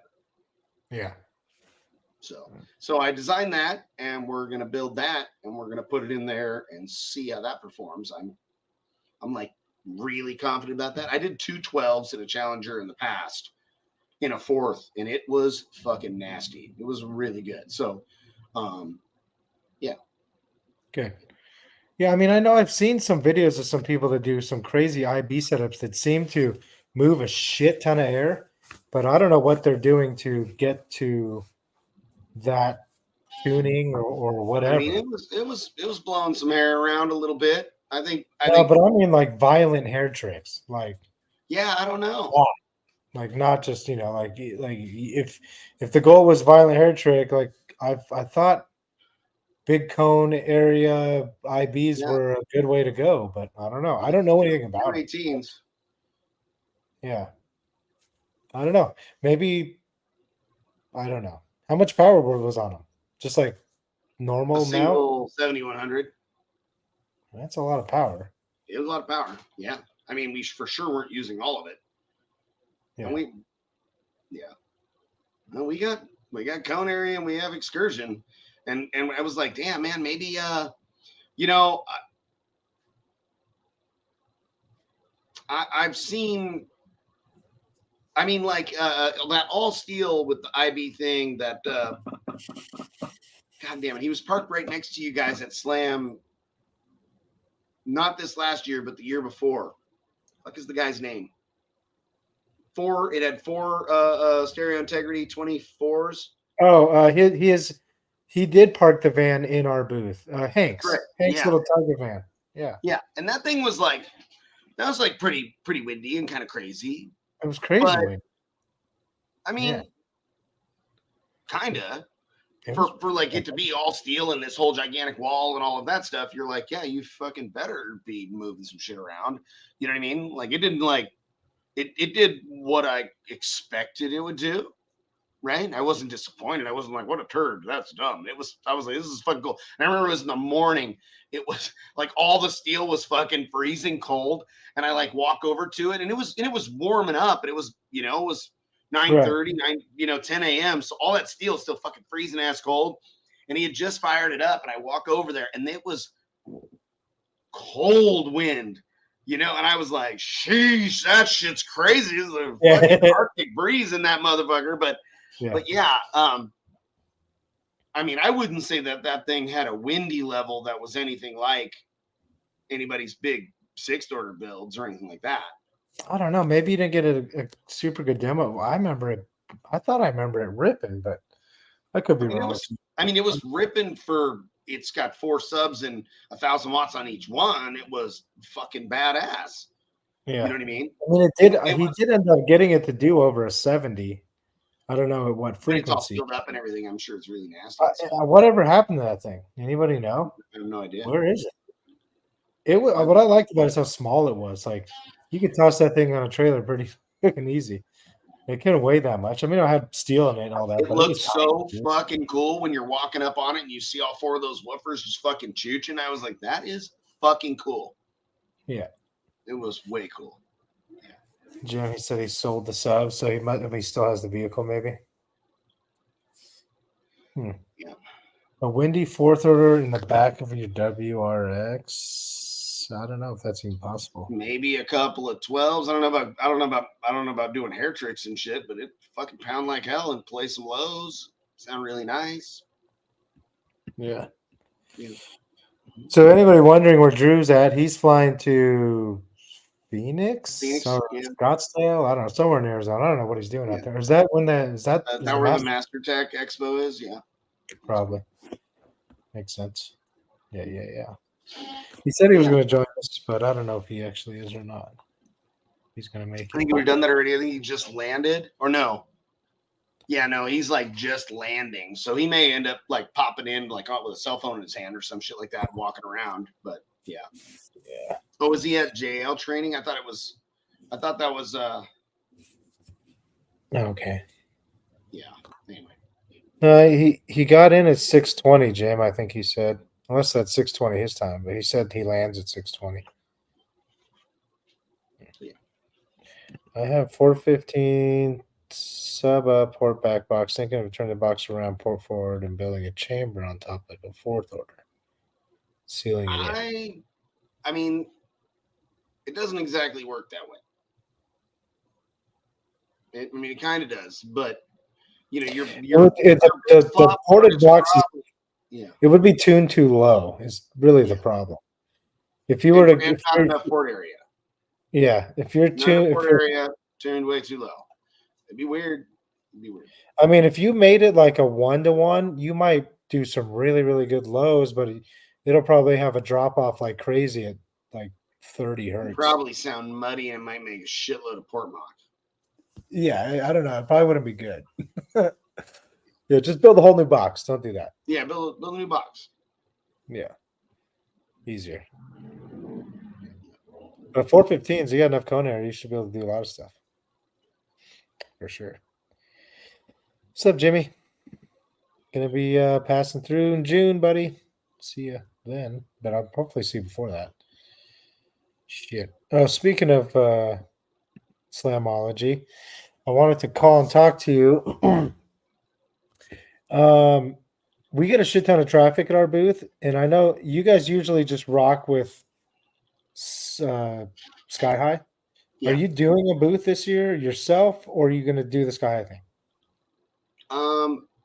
Yeah. So I designed that, and we're going to build that, and we're going to put it in there and see how that performs. I'm like really confident about that. I did 2 12s in a Challenger in the past in a 4th, and it was fucking nasty. It was really good. So, yeah. Good. Yeah, I mean, I know I've seen some videos of some people that do some crazy IB setups that seem to move a shit ton of air, but I don't know what they're doing to get to that tuning or whatever. I mean, it was blowing some air around a little bit. I think. But I mean, like violent hair tricks, like. Yeah, I don't know. Like not just like if the goal was violent hair trick, like I thought big cone area IBs were a good way to go, but I don't know. I don't know anything about it. 18s. Yeah. I don't know. Maybe I don't know. How much power was on them? Just like A normal mount? single 7100. That's a lot of power. It was a lot of power. Yeah. I mean, we for sure weren't using all of it. Yeah. And well, we got cone area and we have excursion. And I was like, damn, man, maybe you know, I've seen, I mean, like that all steel with the IB thing that God damn it, he was parked right next to you guys at Slam, not this last year, but the year before. What is the guy's name? It had four stereo integrity 24s. Oh, he did park the van in our booth. Hank's Correct. little Tiger van. Yeah. Yeah. And that thing was like, that was like pretty windy and kind of crazy. It was crazy windy. I mean, Yeah. kinda. For like it to be all steel and this whole gigantic wall and all of that stuff, you're like, yeah, you fucking better be moving some shit around. You know what I mean? Like it didn't like it did what I expected it would do. Right? I wasn't disappointed. I wasn't like, what a turd. That's dumb. I was like, this is fucking cool. And I remember it was in the morning. It was like all the steel was fucking freezing cold. And I like walk over to it and it was warming up. And it was, it was 9:30, 10 a.m. So all that steel is still fucking freezing ass cold. And he had just fired it up. And I walk over there and it was cold wind. And I was like, sheesh, that shit's crazy. There's a fucking Arctic breeze in that motherfucker. But yeah, I mean, I wouldn't say that thing had a windy level that was anything like anybody's big sixth order builds or anything like that. I don't know. Maybe you didn't get a super good demo. I remember it. I thought I remember it ripping, but I could be wrong. It was ripping for. It's got 4 subs and 1,000 watts on each one. It was fucking badass. Yeah, you know what I mean. It did. He did end up getting it to do over a 70. I don't know at what frequency. It's all filled up and everything. I'm sure it's really nasty. Whatever happened to that thing? Anybody know? I have no idea. Where is it? What I liked about it is how small it was. Like you could toss that thing on a trailer pretty fucking easy. It couldn't weigh that much. I mean, I had steel in it and all that. It looks so fucking cool when you're walking up on it and you see all 4 of those woofers just fucking chooching. I was like, that is fucking cool. Yeah. It was way cool. Jim, he said he sold the sub, so he still has the vehicle, maybe. Yeah. A windy 4th order in the back of your WRX. I don't know if that's even possible. Maybe a couple of 12s. I don't know about doing hair tricks and shit, but it fucking pound like hell and play some lows. Sound really nice. Yeah. So anybody wondering where Drew's at? He's flying to Phoenix or Scottsdale. I don't know, somewhere in Arizona. I don't know what he's doing out there. Is that when where the Master Tech Expo is? Yeah, probably makes sense. Yeah. He said he was going to join us, but I don't know if he actually is or not. He's going to make it. I think he would have done that already. I think he just landed, or no? Yeah, no, he's like just landing, so he may end up like popping in like with a cell phone in his hand or some shit like that, walking around. But yeah. Oh, was he at JL training? I thought that was okay. Yeah. Anyway. He got in at 6:20, Jim. I think he said, unless that's 6:20 his time, but he said he lands at 6:20. Yeah. I have 415 sub up port back box. Thinking of turning the box around, port forward, and building a chamber on top like a 4th order. Sealing it in. I mean, it doesn't exactly work that way. It kind of does, but the ported box is, it would be tuned too low. Is really the problem. If you were to not enough port area. Yeah, if you're tuned way too low, it'd be weird. I mean, if you made it like a 1-to-1, you might do some really, really good lows, but it'll probably have a drop off like crazy at like 30 hertz. It'd probably sound muddy and might make a shitload of port mock. Yeah, I don't know. It probably wouldn't be good. Yeah, just build a whole new box. Don't do that. Yeah, build a new box. Yeah, easier. But 415s, you got enough cone area. You should be able to do a lot of stuff for sure. What's up, Jimmy? Gonna be passing through in June, buddy. See you then, but I'll hopefully see you before that. Shit. Oh, speaking of Slamology, I wanted to call and talk to you. We get a shit ton of traffic at our booth, and I know you guys usually just rock with Sky High. Yeah. Are you doing a booth this year yourself, or are you going to do the Sky High thing?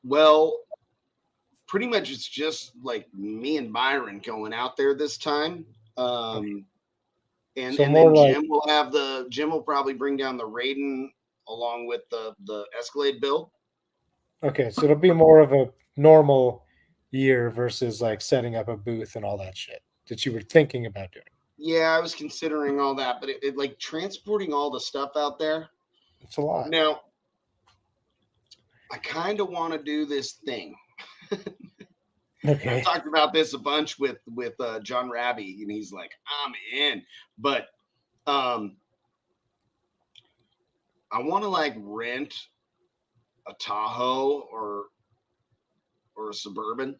Well, pretty much it's just like me and Byron going out there this time. And So then more like Jim will probably bring down the Raiden along with the Escalade build. okay, so it'll be more of a normal year versus like setting up a booth and all that shit that you were thinking about doing. Yeah, I was considering all that, but it like transporting all the stuff out there. It's a lot. Now, I kind of want to do this thing. Okay. I talked about this a bunch with John Raby, and he's like, "I'm in," but I want to like rent a Tahoe or a Suburban.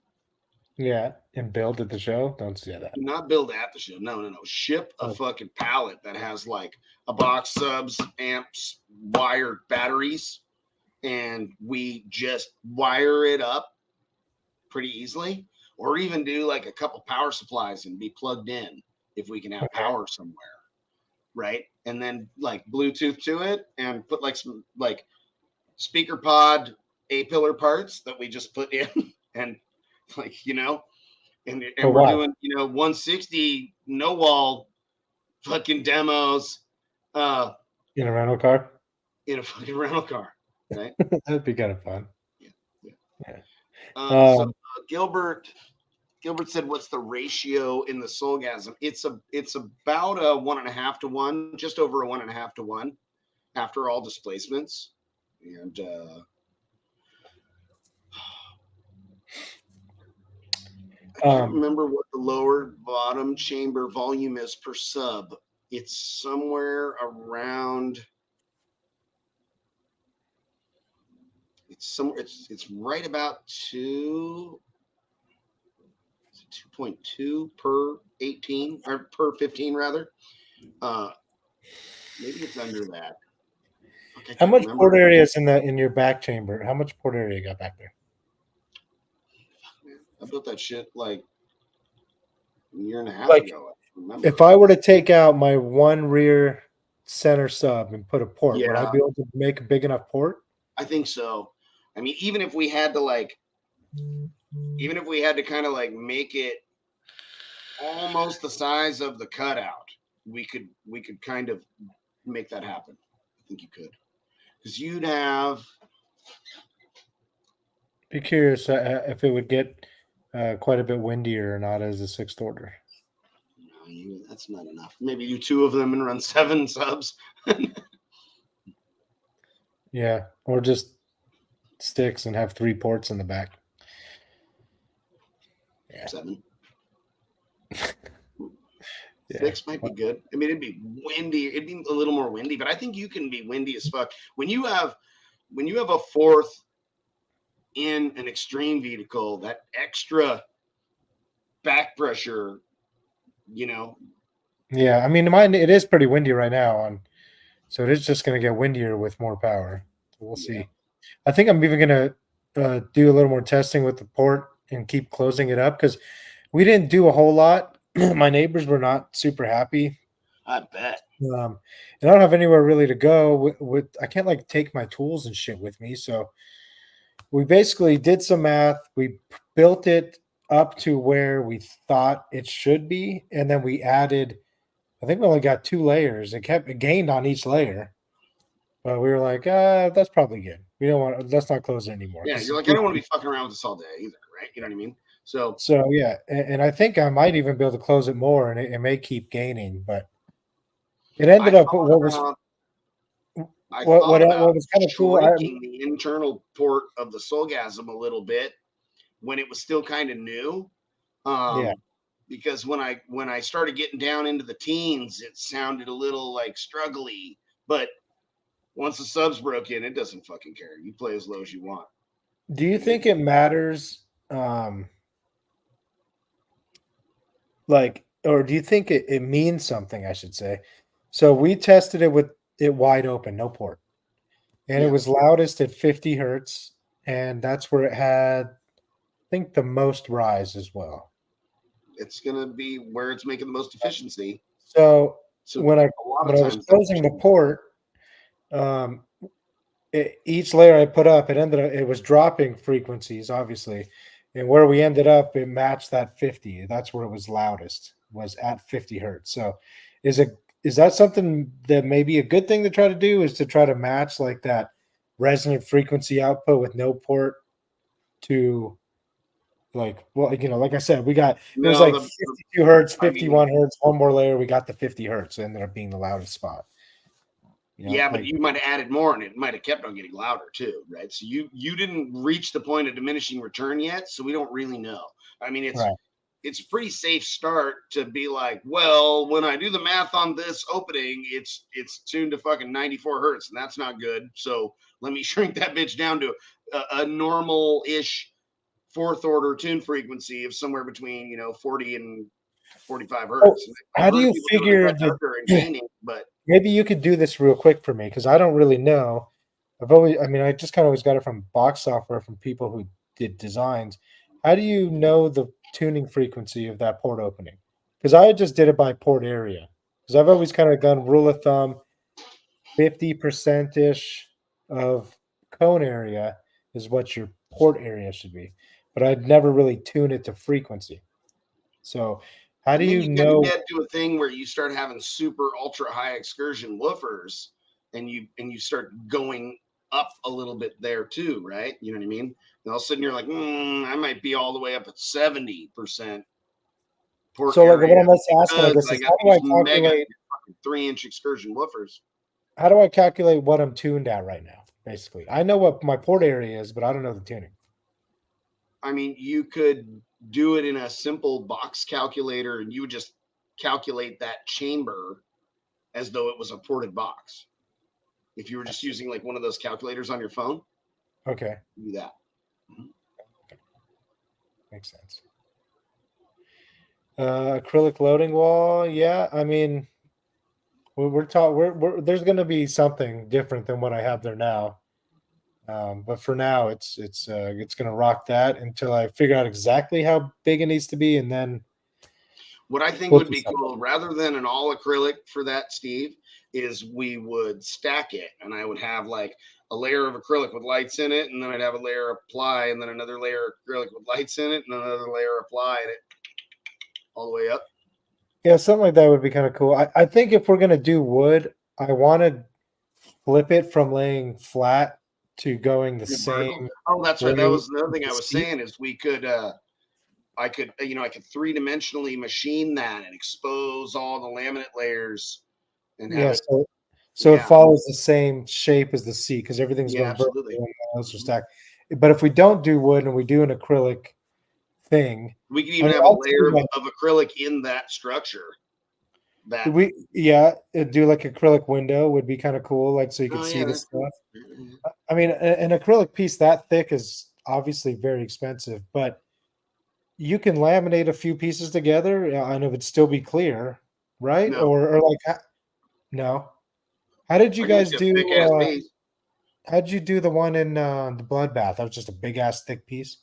Yeah, and build at the show. Don't say that. Not build at the show. No. Ship a fucking pallet that has like a box, subs, amps, wired batteries, and we just wire it up pretty easily, or even do like a couple power supplies and be plugged in if we can have power somewhere, right? And then like Bluetooth to it and put like some like speaker pod A-pillar parts that we just put in and like, and we're doing, 160 no wall fucking demos in a rental car. In a fucking rental car, right? That'd be kind of fun. Yeah. So Gilbert said, "What's the ratio in the Soulgasm?" It's about a 1.5 to 1, just over a 1.5 to 1 after all displacements, and I can't remember what the lower bottom chamber volume is per sub. It's somewhere around. It's right about 2.2 per 18 or per 15 rather. Maybe it's under that. How much port area is in your back chamber? How much port area you got back there? I built that shit like a year and a half ago. If I were to take out my one rear center sub and put a port, would I be able to make a big enough port? I think so. I mean, even if we had to kind of like make it almost the size of the cutout, we could kind of make that happen. I think you could, because you'd have. Be curious if it would get quite a bit windier or not as a sixth order. No, that's not enough. Maybe do 2 of them and run 7 subs. Yeah, or just sticks and have 3 ports in the back. Yeah. 7. 6 might be good. I mean, it'd be windy. It'd be a little more windy, but I think you can be windy as fuck when you have a fourth in an extreme vehicle. That extra back pressure, Yeah, I mean, mine it is pretty windy right now, so it is just going to get windier with more power. So we'll see. I think I'm even going to do a little more testing with the port and keep closing it up because we didn't do a whole lot. My neighbors were not super happy. I bet. And I don't have anywhere really to go. I can't like take my tools and shit with me. So we basically did some math. We built it up to where we thought it should be, and then we added. I think we only got 2 layers. It gained on each layer, but we were like, that's probably good. We don't want. Let's not close it anymore. Yeah, you're like, I don't want to be fucking around with this all day either, right? You know what I mean? So yeah, and I think I might even be able to close it more, and it may keep gaining, but it ended up what was kind of cool. The internal port of the Soulgasm a little bit when it was still kind of new. Because when I started getting down into the teens, it sounded a little like struggly. But once the subs broke in, it doesn't fucking care. You play as low as you want. Do you think it matters, or do you think it means something, I should say? So we tested it with it wide open, no port, and it Yeah, was loudest at 50 hertz, and that's where it had, I think, the most rise as well. it's gonna be where it's making the most efficiency. So So when I a lot when of I was times, closing the port, um, each layer I put up, it was dropping frequencies, obviously, and where we ended up, it matched that 50. That's where it was loudest, was at 50 hertz. So, is that something that may be a good thing to try to do? Is to try to match like that resonant frequency output with no port to like I said, it was no, like 52 hertz, I mean, 51 hertz. One more layer, we got the 50 hertz. It ended up being the loudest spot. yeah, but Like you might have added more, and it might have kept on getting louder too, right? So you didn't reach the point of diminishing return yet, so we don't really know. I mean, right. it's a pretty safe start to be like, well, when I do the math on this opening, it's tuned to fucking 94 hertz, and that's not good. So let me shrink that bitch down to a normal-ish fourth order tune frequency of somewhere between 40 and 45 So, hertz. And how I've do heard you people doing it figure much the darker and gaining, but maybe you could do this real quick for me because I don't really know. I just kind of always got it from box software from people who did designs. How do you know the tuning frequency of that port opening? Because I just did it by port area. Because I've always kind of gone rule of thumb, 50% ish of cone area is what your port area should be. But I'd never really tune it to frequency. So, how do and then you you kind of know? get to a thing where you start having super ultra high excursion woofers, and you start going up a little bit there too, right? You know what I mean? And all of a sudden you're like, I might be all the way up at 70% port So, like, what area I'm asking, I because guess, I is got how do I these mega calculate 3-inch excursion woofers. what I'm tuned at right now? Basically, I know what my port area is, but I don't know the tuning. I mean, you could do it in a simple box calculator, and you would just calculate that chamber as though it was a ported box. If you were I just see. using like one of those calculators on your phone, Okay, do that. makes sense. Acrylic loading wall. Yeah, I mean, we're taught there's going to be something different than what I have there now. But for now, it's going to rock that until I figure out exactly how big it needs to be, and then What I think we'll would do be something. cool, rather than an all acrylic for that, Steve, is we would stack it, and I would have like a layer of acrylic with lights in it, and then I'd have a layer of ply, and then another layer of acrylic with lights in it, and another layer of ply, and it all the way up. Yeah, something like that would be kind of cool. I think if we're gonna do wood, I want to flip it from laying flat to going the Vertical. same Oh, that's right. That way was the other with thing the I was seat. saying is we could I could three-dimensionally machine that and expose all the laminate layers and have Yeah, it. so it Yeah, follows the same shape as the seat because everything's yeah, going vertically absolutely. and those are Mhm. stacked. But if we don't do wood and we do an acrylic thing, We could I even mean, have a I'd say layer like of acrylic in that structure. That do like acrylic window would be kind of cool, like so you could oh see yeah, the that's cool. stuff. I mean, an acrylic piece that thick is obviously very expensive, but you can laminate a few pieces together, and it would still be clear, right? No, Or like, no. How did you I can guys see a thick ass piece. how did you do the one in, the bloodbath? That was just a big ass thick piece?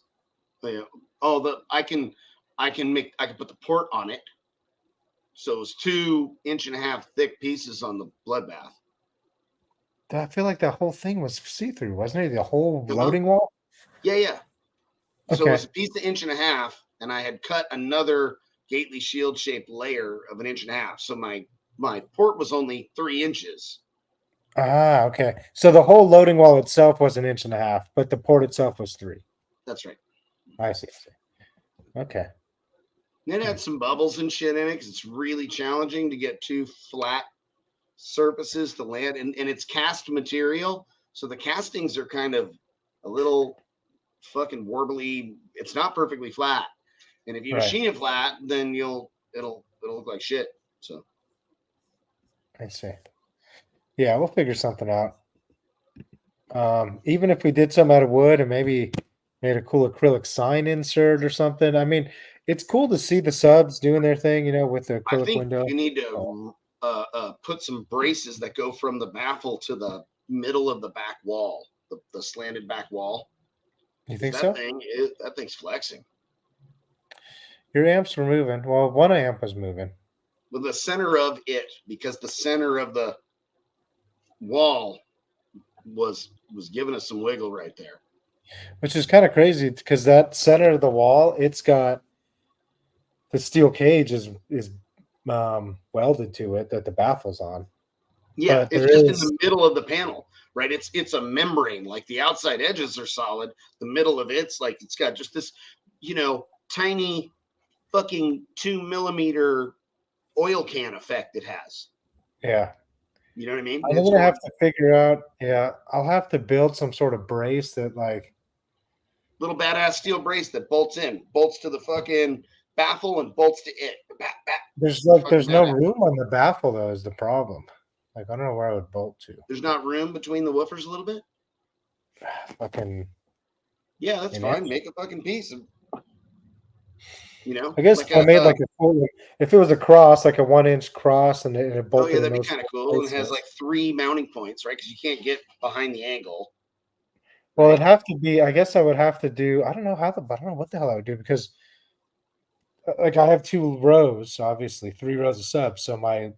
Yeah. Oh, the I can put the port on it. So it's 2.5-inch thick pieces on the bloodbath. I feel like that whole thing was see-through, wasn't it? The whole Uh-huh. loading wall? Yeah, yeah. So it was Okay. a piece of 1.5 inches, and I had cut another Gately shield shaped layer of 1.5 inches. So my port was only 3 inches. Ah, okay. So the whole loading wall itself was an inch and a half, but the port itself was 3. That's right. I see. Okay. And it Hmm. had some bubbles and shit in it because it's really challenging to get two flat surfaces to land, and it's cast material. So the castings are kind of a little fucking warbly. It's not perfectly flat. And if you Right. machine it flat, then it'll look like shit. So I see. Yeah, we'll figure something out. Even if we did some out of wood and maybe made a cool acrylic sign insert or something. I mean, it's cool to see the subs doing their thing, with the I acrylic think window. you need to put some braces that go from the baffle to the middle of the back wall, the slanted back wall. You Because think so? that thing's flexing. Your amps were moving. Well, one amp was moving. With the center of it, because the center of the wall was giving us some wiggle right there. Which is kind of crazy because that center of the wall, it's got the steel cage is welded to it that the baffle's on. Yeah, But it's there just in is, the middle of the panel, right? It's a membrane. Like the outside edges are solid. The middle of it's like it's got just this, tiny fucking 2 millimeter oil can effect it has. yeah. You know what I mean? I'm It's gonna going have to figure out. Yeah, I'll have to build some sort of brace that little badass steel brace that bolts to the fucking baffle and bolts to it. there's Fucking no badass. room on the baffle though is the problem. Like I don't know where I would bolt to. There's not room between the woofers a little bit. Fucking Yeah, that's an fine. inch. Make a fucking piece of, I guess like if I made like a full, if it was a cross, like a 1 inch cross, and it oh yeah, bolted in that'd be those kind of cool. And it has places. like 3 mounting points, right? Because you can't get behind the angle, Well, right? it'd have to be. I guess I would have to do. I don't know how I don't know what the hell I would do because, like, I have 2 rows, obviously 3 rows of subs. So I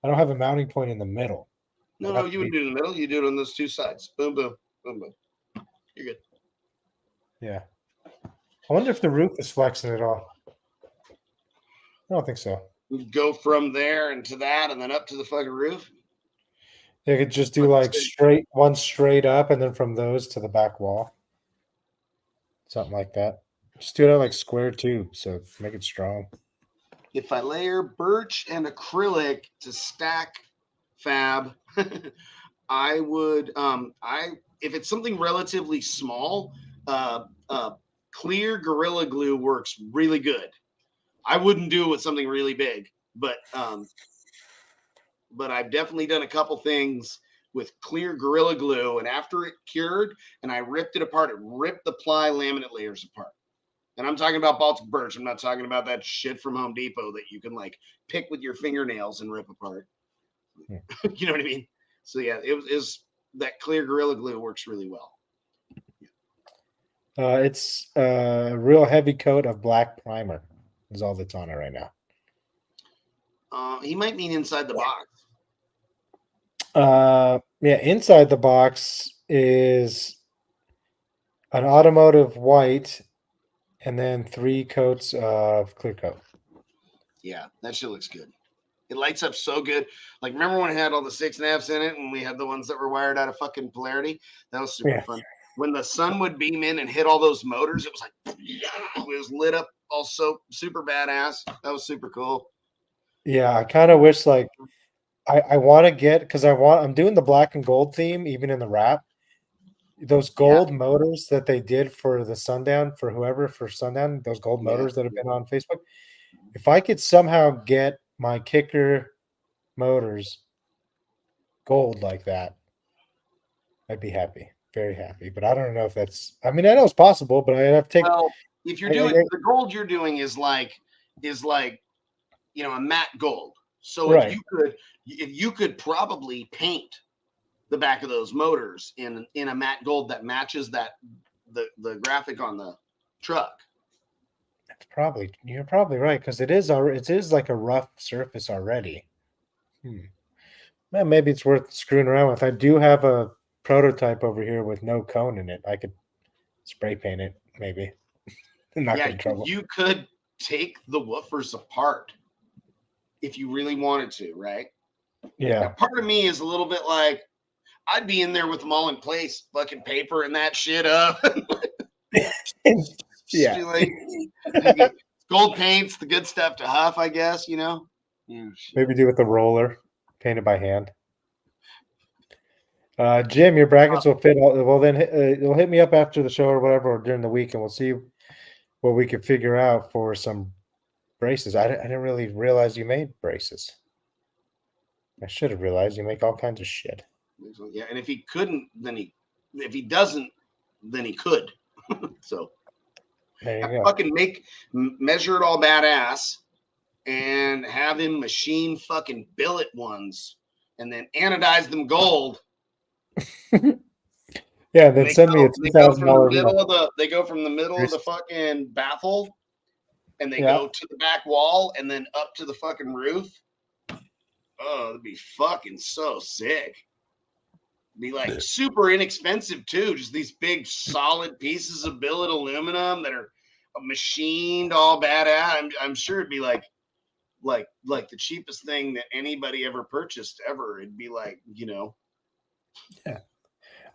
don't have a mounting point in the middle. It No, would no, have to you would be. do it in the middle. You do it on those two sides. Boom, boom, boom, boom. You're good. Yeah. I wonder if the roof is flexing at all. I don't think so. We go from there and to that, and then up to the fucking roof. They could just do Fucking like sick. one straight up, and then from those to the back wall, something like that. Just do it like square tube, so make it strong. If I layer birch and acrylic to stack fab, I would if it's something relatively small, uh, uh, clear Gorilla Glue works really good. I wouldn't do it with something really big, but I've definitely done a couple things with clear Gorilla Glue, and after it cured and I ripped it apart, it ripped the ply laminate layers apart. And I'm talking about Baltic birch. I'm not talking about that shit from Home Depot that you can like pick with your fingernails and rip apart. Yeah. You know what I mean? So yeah, it was that clear Gorilla Glue works really well. It's a real heavy coat of black primer is all that's on it right now. He might mean inside the box. Yeah, inside the box is an automotive white and then 3 coats of clear coat. Yeah, that shit looks good. It lights up so good. Like, remember when it had all the 6.5s in it and we had the ones that were wired out of fucking polarity? That was super fun. When the sun would beam in and hit all those motors, it was like, yeah, it was lit up also super badass. That was super cool. Yeah, I kind of wish like I want to get because I'm doing the black and gold theme even in the wrap. Those gold motors that they did for the Sundown for whoever for Sundown, those gold motors that have been on Facebook. If I could somehow get my kicker motors gold like that, I'd be happy, very happy. But I don't know if that's. I mean, I know it's possible, but I have to take. Well, if you're doing the gold you're doing is like a matte gold. So right. if you could probably paint the back of those motors in a matte gold that matches the graphic on the truck. You're probably right because it is like a rough surface already. Well, maybe it's worth screwing around with. I do have a prototype over here with no cone in it. I could spray paint it, maybe. Not get in trouble. You could take the woofers apart if you really wanted to, right? Yeah. Now, part of me is a little bit like, I'd be in there with them all in place, fucking paper and that shit up. Yeah. Like, gold paint's the good stuff to huff, I guess, Yeah, maybe do it with a roller, painted by hand. Jim, your brackets will fit. Well, then you'll hit me up after the show or whatever, or during the week, and we'll see what we could figure out for some braces. I didn't really realize you made braces. I should have realized you make all kinds of shit. Yeah, and if he couldn't, then if he doesn't, then he could. So There you go. fucking measure it all badass and have him machine fucking billet ones and then anodize them gold. Yeah, then send me a They go from the $2,000 middle bill. of the fucking baffle and they Yeah. go to the back wall and then up to the fucking roof. Oh, that'd be fucking so sick. Be like super inexpensive too. Just these big solid pieces of billet aluminum that are machined all badass. I'm sure it'd be like the cheapest thing that anybody ever purchased ever. It'd be like, Yeah.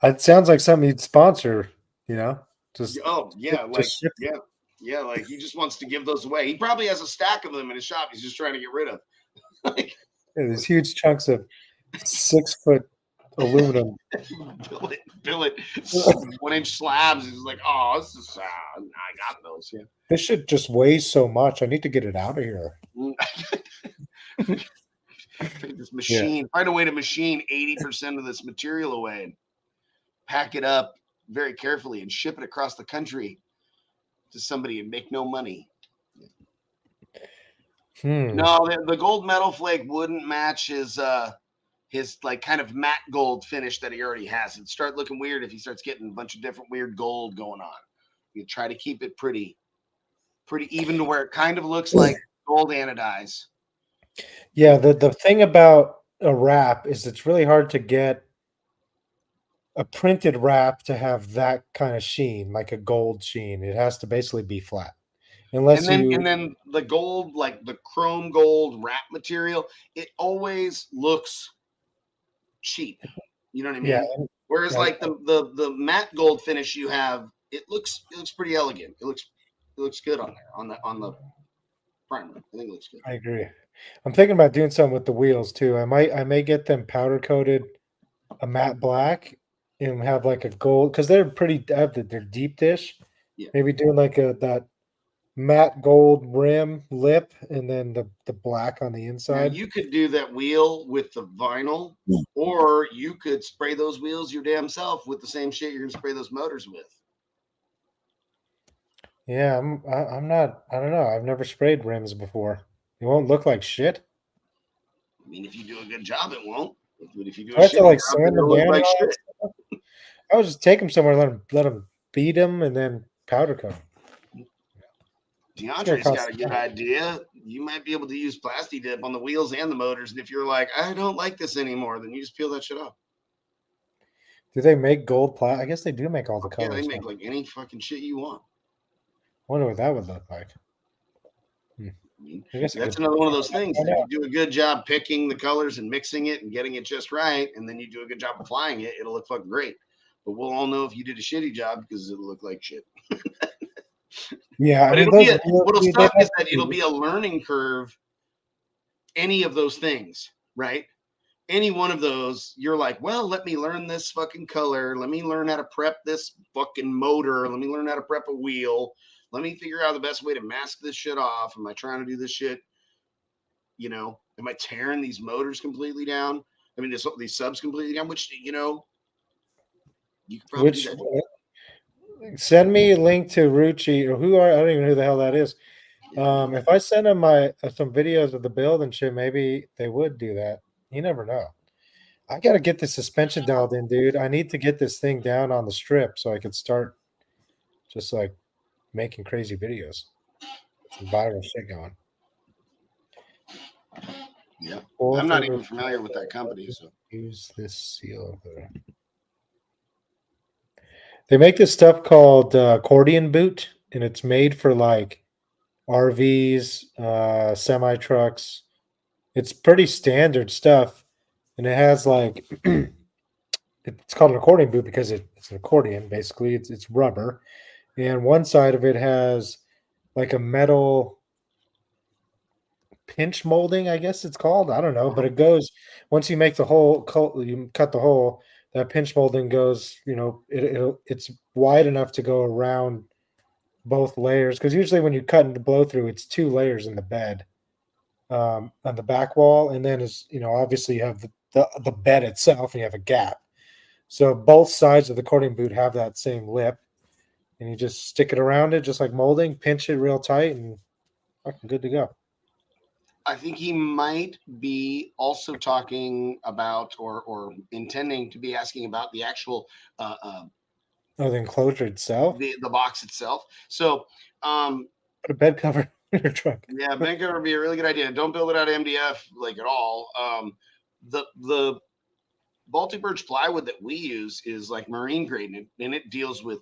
It sounds like something you'd sponsor, Just ship. like he just wants to give those away. He probably has a stack of them in his shop. He's just trying to get rid of. Like, These huge chunks of 6-foot aluminum. billet 1-inch slabs. He's like, oh, this is I got those. Yeah. This shit just weighs so much. I need to get it out of here. This machine, find a way to machine 80% of this material away and pack it up very carefully and ship it across the country to somebody and make no money. No, the gold metal flake wouldn't match his like kind of matte gold finish that he already has. It'd start looking weird if he starts getting a bunch of different weird gold going on. You try to keep it pretty even to where it kind of looks like gold anodized. Yeah, the thing about a wrap is it's really hard to get a printed wrap to have that kind of sheen, like a gold sheen. It has to basically be flat. And then the gold, like the chrome gold wrap material, it always looks cheap. You know what I mean? Yeah. Whereas like the matte gold finish you have, it looks pretty elegant. It looks good on there on the primer. I think it looks good. I agree. I'm thinking about doing something with the wheels too. I may get them powder coated a matte black and have like a gold because they're they're deep dish. Yeah. Maybe doing like that matte gold rim lip and then the black on the inside. Now you could do that wheel with the vinyl, or you could spray those wheels your damn self with the same shit you're gonna spray those motors with. Yeah, I'm not. I don't know. I've never sprayed rims before. It won't look like shit. I mean, if you do a good job, it won't. But if you do I have to like sand them down. Like shit. I would just take them somewhere, let them beat them, and then powder coat. DeAndre's got a good idea. You might be able to use Plasti Dip on the wheels and the motors. And if you're like, I don't like this anymore, then you just peel that shit off. Do they make gold plastic? I guess they do make all the colors. Yeah, they make like any fucking shit you want. I wonder what that would look like. I guess that's another one of those things. If you do a good job picking the colors and mixing it and getting it just right, and then you do a good job applying it, it'll look fucking great. But we'll all know if you did a shitty job because it'll look like shit. Yeah, but what'll suck is that it'll be a learning curve. Any of those things, right? Any one of those, you're like, well, let me learn this fucking color. Let me learn how to prep this fucking motor. Let me learn how to prep a wheel. Let me figure out the best way to mask this shit off. Am I trying to do this shit? Am I tearing these motors completely down? I mean, these subs completely down, which, you could probably do that. Send me a link to Rucci or I don't even know who the hell that is. If I send them some videos of the build and shit, maybe they would do that. You never know. I got to get the suspension dialed in, dude. I need to get this thing down on the strip so I could start just like making crazy videos. Some viral shit going. Yeah. I'm not even familiar with that company. So use this seal over there. They make this stuff called accordion boot, and it's made for like RVs, semi trucks. It's pretty standard stuff, and it has like it's called an accordion boot because it's an accordion. Basically, it's rubber, and one side of it has like a metal pinch molding, I guess it's called. I don't know, but it goes once you make the hole, you cut the hole. That pinch molding goes, it's wide enough to go around both layers. Because usually when you cut into blow through, it's 2 layers in the bed on the back wall, and then obviously you have the bed itself, and you have a gap. So both sides of the accordion boot have that same lip, and you just stick it around it, just like molding, pinch it real tight, and fucking good to go. I think he might be also talking about or intending to be asking about the actual The enclosure itself. the box itself. So put a bed cover in your truck. Yeah, bed cover would be a really good idea. Don't build it out of MDF like at all. The Baltic birch plywood that we use is like marine grade, and it deals with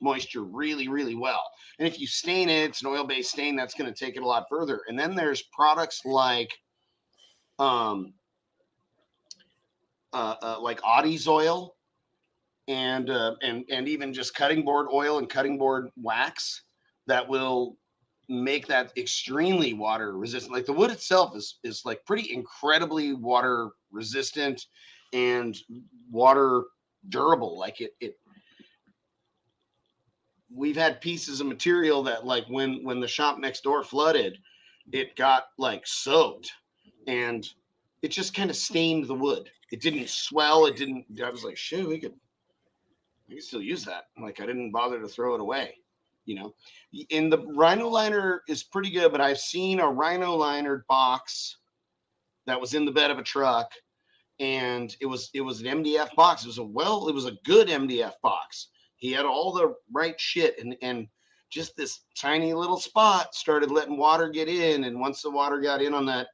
moisture really well. And if you stain it, it's an oil-based stain that's going to take it a lot further. And then there's products like Audie's oil and even just cutting board oil and cutting board wax that will make that extremely water resistant. Like the wood itself is like pretty incredibly water resistant and water durable. Like it we've had pieces of material that like when the shop next door flooded, it got like soaked and it just kind of stained the wood. It didn't swell. It didn't. I was like, shit, we could still use that. Like I didn't bother to throw it away, you know. And the Rhino liner is pretty good, but I've seen a Rhino liner box that was in the bed of a truck, and it was an MDF box. It was a good MDF box. He had all the right shit, and just this tiny little spot started letting water get in, and once the water got in on that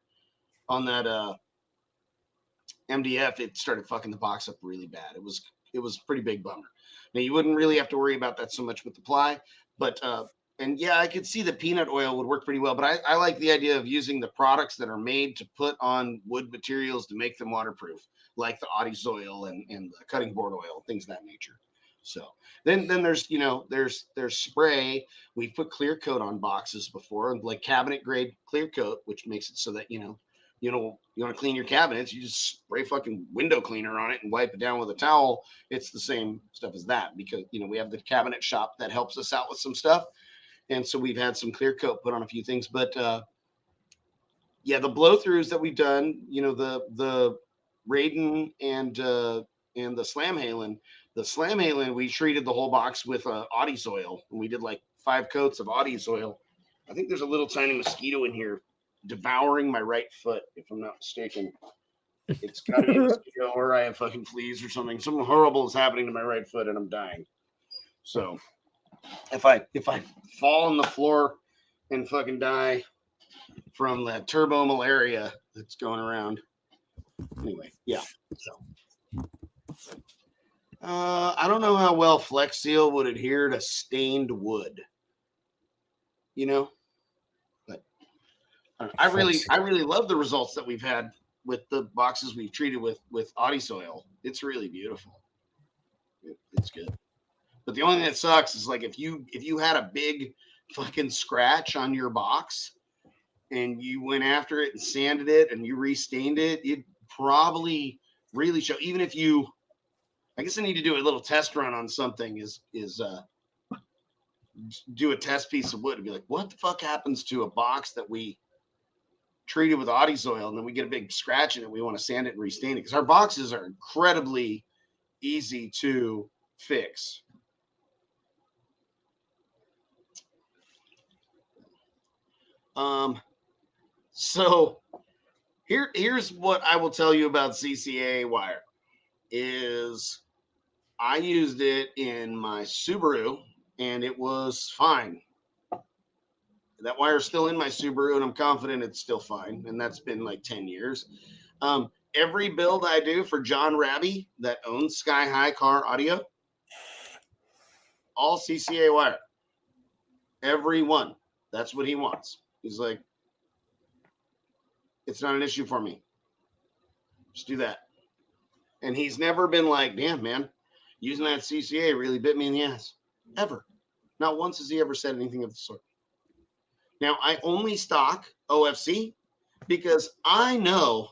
MDF, it started fucking the box up really bad. It was a pretty big bummer. Now you wouldn't really have to worry about that so much with the ply, but and yeah, I could see the peanut oil would work pretty well, but I like the idea of using the products that are made to put on wood materials to make them waterproof, like the Audie's oil and the cutting board oil, things of that nature. So then there's there's spray. We've put clear coat on boxes before, like cabinet grade clear coat, which makes it so that you want to clean your cabinets, you just spray fucking window cleaner on it and wipe it down with a towel. It's the same stuff as that because we have the cabinet shop that helps us out with some stuff, and so we've had some clear coat put on a few things. But yeah, the blow throughs that we've done, the Raiden and the Slamhalin. The Slamhalin, we treated the whole box with Audie's oil, and we did like 5 coats of Audie's oil. I think there's a little tiny mosquito in here devouring my right foot, if I'm not mistaken. It's got to be a mosquito, or I have fucking fleas or something. Something horrible is happening to my right foot, and I'm dying. So if I fall on the floor and fucking die from that turbo malaria that's going around, anyway, yeah. So I don't know how well Flex Seal would adhere to stained wood. But I really love the results that we've had with the boxes we've treated with Audie's oil. It's really beautiful. It's good. But the only thing that sucks is like if you had a big fucking scratch on your box and you went after it and sanded it and you restained it, it'd probably really show. Even if you, I guess I need to do a little test run on something. Is do a test piece of wood and be like, what the fuck happens to a box that we treated with Audie's oil and then we get a big scratch in it, we want to sand it and restain it, because our boxes are incredibly easy to fix. So here's what I will tell you about CCA wire is I used it in my Subaru and it was fine. That wire is still in my Subaru and I'm confident it's still fine. And that's been like 10 years. Every build I do for John Rabby that owns Sky High Car Audio, all CCA wire. Every one. That's what he wants. He's like, it's not an issue for me. Just do that. And he's never been like, damn, man, using that CCA really bit me in the ass. Ever. Not once has he ever said anything of the sort. Now, I only stock OFC because I know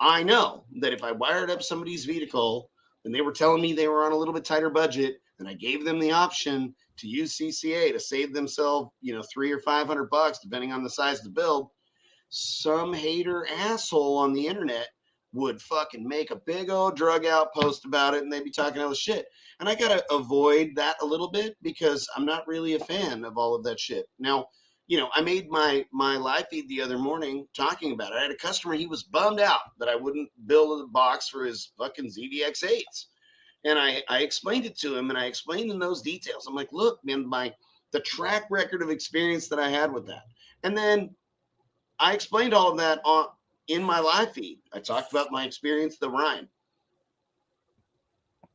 that if I wired up somebody's vehicle and they were telling me they were on a little bit tighter budget and I gave them the option to use CCA to save themselves, $300 or $500, depending on the size of the build, some hater asshole on the internet would fucking make a big old drug out post about it, and they'd be talking all the shit. And I gotta avoid that a little bit because I'm not really a fan of all of that shit. Now, I made my live feed the other morning talking about it. I had a customer, he was bummed out that I wouldn't build a box for his fucking ZVX8s. And I explained it to him, and I explained in those details. I'm like, look, man, the track record of experience that I had with that. And then I explained all of that in my live feed. I talked about my experience, the Ryan.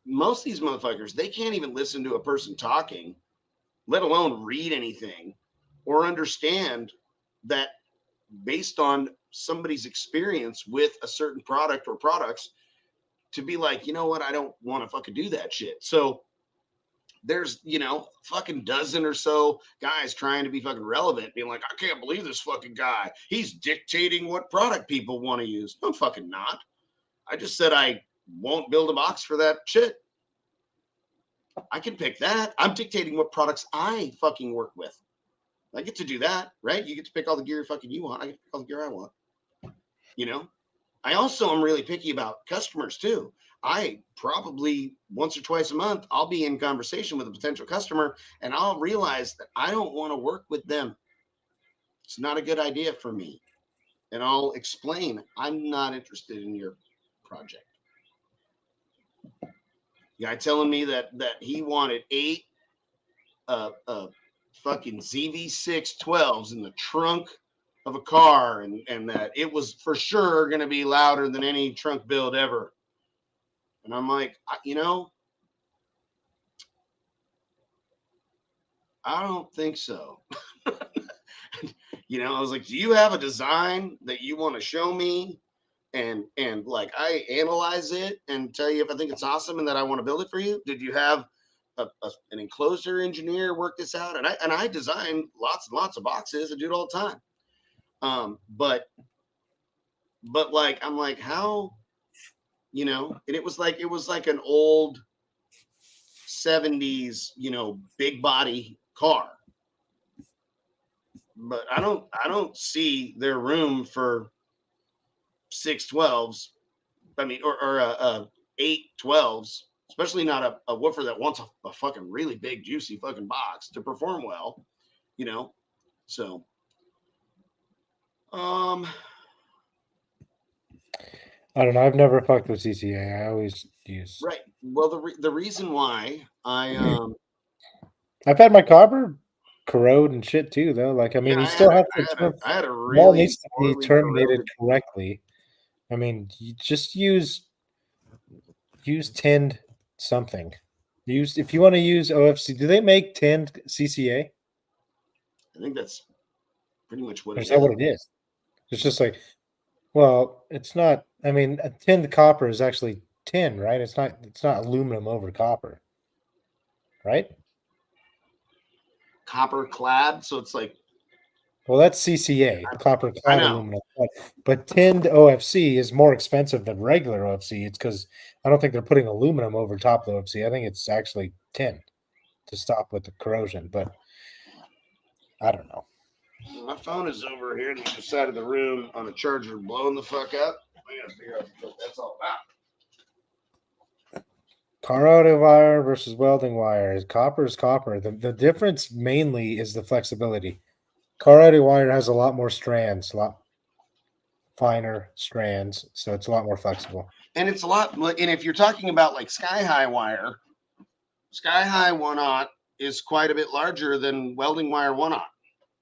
Most of these motherfuckers, they can't even listen to a person talking, let alone read anything or understand that based on somebody's experience with a certain product or products to be like, you know what, I don't want to fucking do that shit. So there's, fucking dozen or so guys trying to be fucking relevant, being like, I can't believe this fucking guy. He's dictating what product people want to use. I'm fucking not. I just said I won't build a box for that shit. I can pick that. I'm dictating what products I fucking work with. I get to do that, right? You get to pick all the gear fucking you want. I get to pick all the gear I want. I also am really picky about customers too. I probably once or twice a month, I'll be in conversation with a potential customer and I'll realize that I don't want to work with them. It's not a good idea for me. And I'll explain, I'm not interested in your project. Guy telling me that he wanted 8 fucking ZV612s in the trunk of a car and that it was for sure going to be louder than any trunk build ever. And I'm like, I don't think so. I was like, do you have a design that you want to show me? And like I analyze it and tell you if I think it's awesome and that I want to build it for you. Did you have an enclosure engineer work this out? And I design lots and lots of boxes. I do it all the time. But like I'm like, how, and it was like an old 70s, big body car. But I don't see their room for 612s. I mean, or 812s, especially not a woofer that wants a fucking really big, juicy fucking box to perform well, So, I don't know. I've never fucked with CCA. I always use. Right. Well, the reason why I've had my copper corrode and shit too, though. Like, I mean, you still have to. I had a Wall really needs to be terminated correctly. I mean, you just use tinned something. If you want to use OFC. Do they make tinned CCA? I think that's pretty much what it is. Is that what it is? It's just like, well, it's not. I mean, a tinned copper is actually tin, right? It's not. It's not aluminum over copper, right? Copper clad, so it's like. Well, that's CCA, copper clad aluminum. But tinned OFC is more expensive than regular OFC. It's because I don't think they're putting aluminum over top of the OFC. I think it's actually tin to stop with the corrosion. But I don't know. My phone is over here on the other side of the room on a charger blowing the fuck up. I gotta figure out what that's all about. Corroded wire versus welding wire. Copper is copper. The difference mainly is the flexibility. Corroded wire has a lot more strands, a lot finer strands, so it's a lot more flexible. And it's a lot. And if you're talking about like sky high wire, sky high 1/0 is quite a bit larger than welding wire 1/0,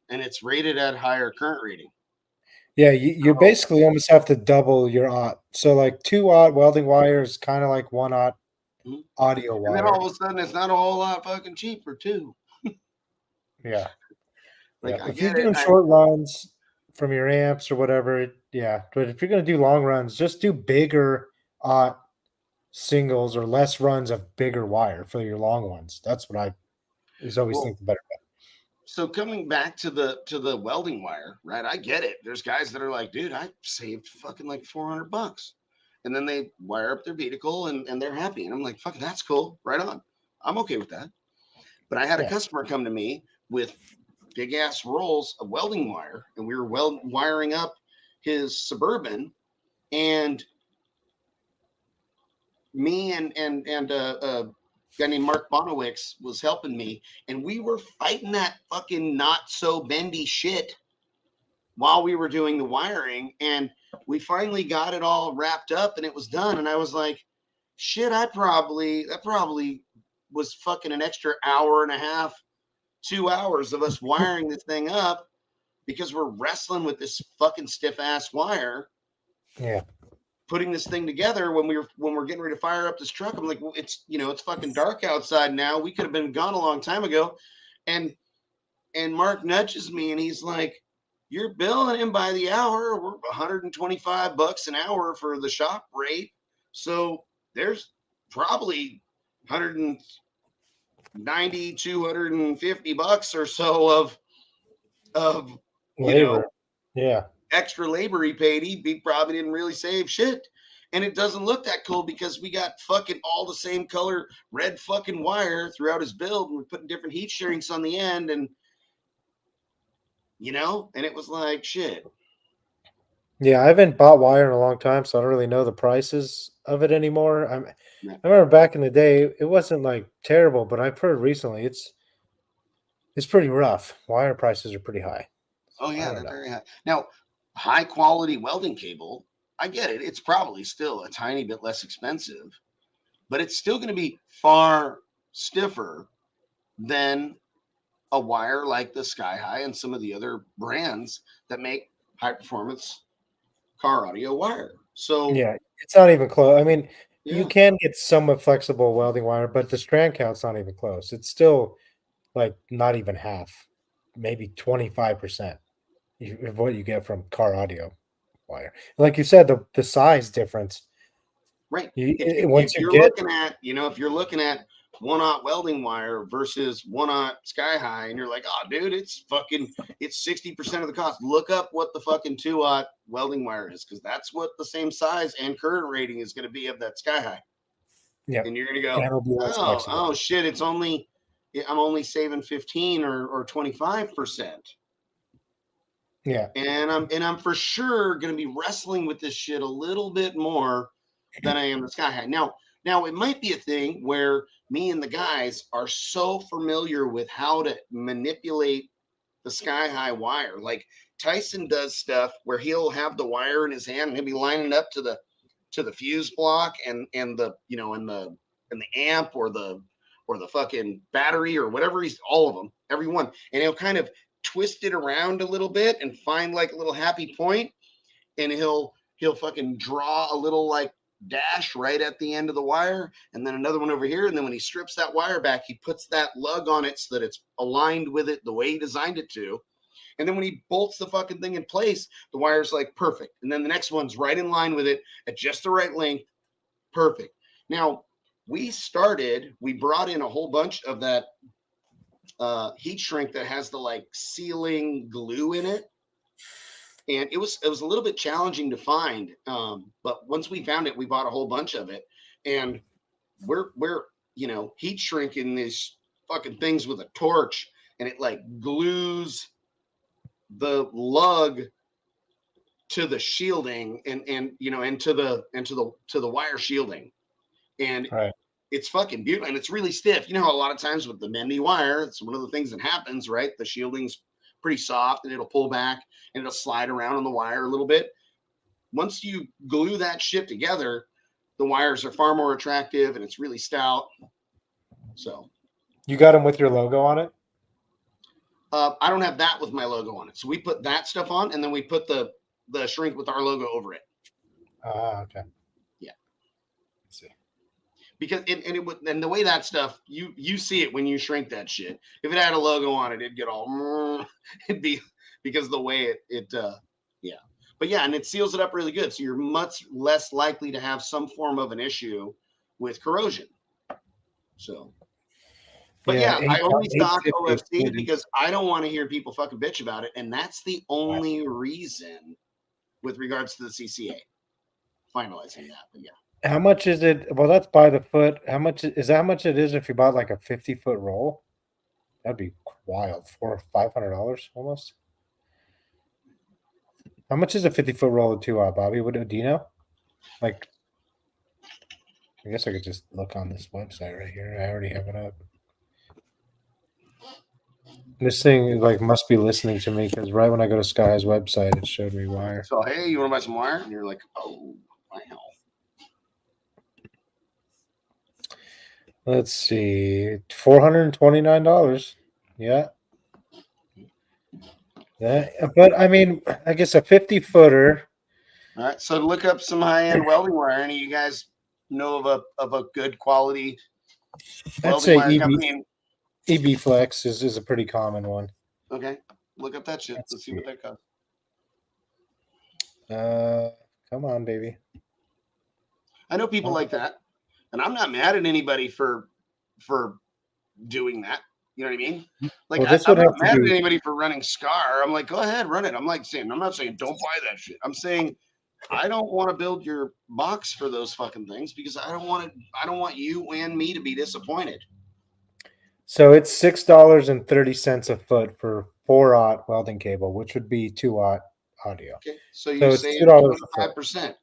and it's rated at higher current rating. Yeah, you basically almost have to double your aught. So like 2/0 welding wire is kind of like 1/0 audio wire. And then all of a sudden, it's not a whole lot fucking cheaper too. Yeah. Like if you're doing short runs from your amps or whatever, yeah. But if you're going to do long runs, just do bigger singles or less runs of bigger wire for your long ones. That's what I always think the better bet. So coming back to the welding wire, right? I get it. There's guys that are like, dude, I saved fucking like $400, and then they wire up their vehicle and they're happy. And I'm like, fuck, that's cool, right on. I'm okay with that. But I had a customer come to me with big ass rolls of welding wire, and we were wiring up his Suburban, and me and a guy named Mark Bonowicz was helping me, and we were fighting that fucking not so bendy shit while we were doing the wiring, and we finally got it all wrapped up and it was done. And I was like, shit, that probably was fucking an extra hour and a half, 2 hours of us wiring this thing up because we're wrestling with this fucking stiff ass wire. Yeah. Putting this thing together when we're getting ready to fire up this truck. I'm like, well, it's fucking dark outside now. We could have been gone a long time ago. And Mark nudges me and he's like, you're billing him by the hour. We're $125 an hour for the shop rate. So there's probably 190, $250 or so of Labor. Yeah. extra labor he paid. He probably didn't really save shit. And it doesn't look that cool because we got fucking all the same color red fucking wire throughout his build. And we're putting different heat shrink on the end. And, and it was like, shit. Yeah, I haven't bought wire in a long time, so I don't really know the prices of it anymore. I remember back in the day, it wasn't like terrible, but I've heard recently it's pretty rough. Wire prices are pretty high. Oh yeah, they're very high. Now, high quality welding cable, I get it. It's probably still a tiny bit less expensive, but it's still going to be far stiffer than a wire like the Sky High and some of the other brands that make high performance car audio wire. So yeah, it's not even close. I mean, you yeah. can get somewhat flexible welding wire, but the strand count's not even close. It's still like not even half, maybe 25% of what you get from car audio wire. Like you said, the size difference. Right. Once If you you're get looking at, if you're looking at 1/0 welding wire versus 1/0 Sky High, and you're like, oh, dude, it's 60% of the cost. Look up what the fucking 2/0 welding wire is, because that's what the same size and current rating is going to be of that Sky High. yeah, And you're going to and go, it'll be less flexible. oh shit, I'm only saving 15 or 25%. Yeah. And I'm for sure going to be wrestling with this shit a little bit more than I am the Sky High. Now it might be a thing where me and the guys are so familiar with how to manipulate the Sky High wire. Like Tyson does stuff where he'll have the wire in his hand and he'll be lining up to the fuse block and the and the amp or the fucking battery or whatever, he's all of them, every one, and he'll kind of twist it around a little bit and find like a little happy point, and he'll fucking draw a little like dash right at the end of the wire, and then another one over here, and then when he strips that wire back, he puts that lug on it so that it's aligned with it the way he designed it to. And then when he bolts the fucking thing in place, the wire's like perfect. And then the next one's right in line with it at just the right length. Perfect. Now, we brought in a whole bunch of that heat shrink that has the like sealing glue in it. And it was a little bit challenging to find. But once we found it, we bought a whole bunch of it. And we're heat shrinking these fucking things with a torch, and it like glues the lug to the shielding and to the wire shielding. And Right. it's fucking beautiful, and it's really stiff. You know how a lot of times with the bendy wire, it's one of the things that happens, right? The shielding's pretty soft and it'll pull back and it'll slide around on the wire a little bit. Once you glue that shit together, the wires are far more attractive and it's really stout. So you got them with your logo on it? I don't have that with my logo on it. So we put that stuff on, and then we put the shrink with our logo over it. Okay. Yeah. Let's see. Because it would, and the way that stuff, you see it when you shrink that shit. If it had a logo on it, it'd get all, it'd be, because the way it yeah. But yeah, and it seals it up really good. So you're much less likely to have some form of an issue with corrosion. So, but yeah, I only stock OFC because I don't want to hear people fucking bitch about it. And that's the only reason with regards to the CCA finalizing that. But yeah. How much is it? Well, that's by the foot. How much is that? How much it is if you bought like a 50-foot roll? That'd be wild. $400 or $500 almost. How much is a 50-foot roll of 2/0, Bobby? What do you know? Like, I guess I could just look on this website right here. I already have it up. This thing like must be listening to me because right when I go to Sky's website, it showed me wire. So, hey, you want to buy some wire? And you're like, oh, wow. Let's see, $429. Yeah. But I mean, I guess a 50-footer. All right. So look up some high-end welding wire. Any of you guys know of a good quality I'd welding say wire company? EB Flex is a pretty common one. Okay. Look up that shit. Let's see what that costs. Come on, baby. I know people like that, and I'm not mad at anybody for doing that. You know what I mean? Like, well, I'm not mad at anybody for running Scar. I'm like, go ahead, run it. I'm not saying don't buy that shit. I'm saying I don't want to build your box for those fucking things because I don't want you and me to be disappointed. So it's $6.30 a foot for 4-aught welding cable, which would be 2-aught audio. Okay, so you're saying 25%.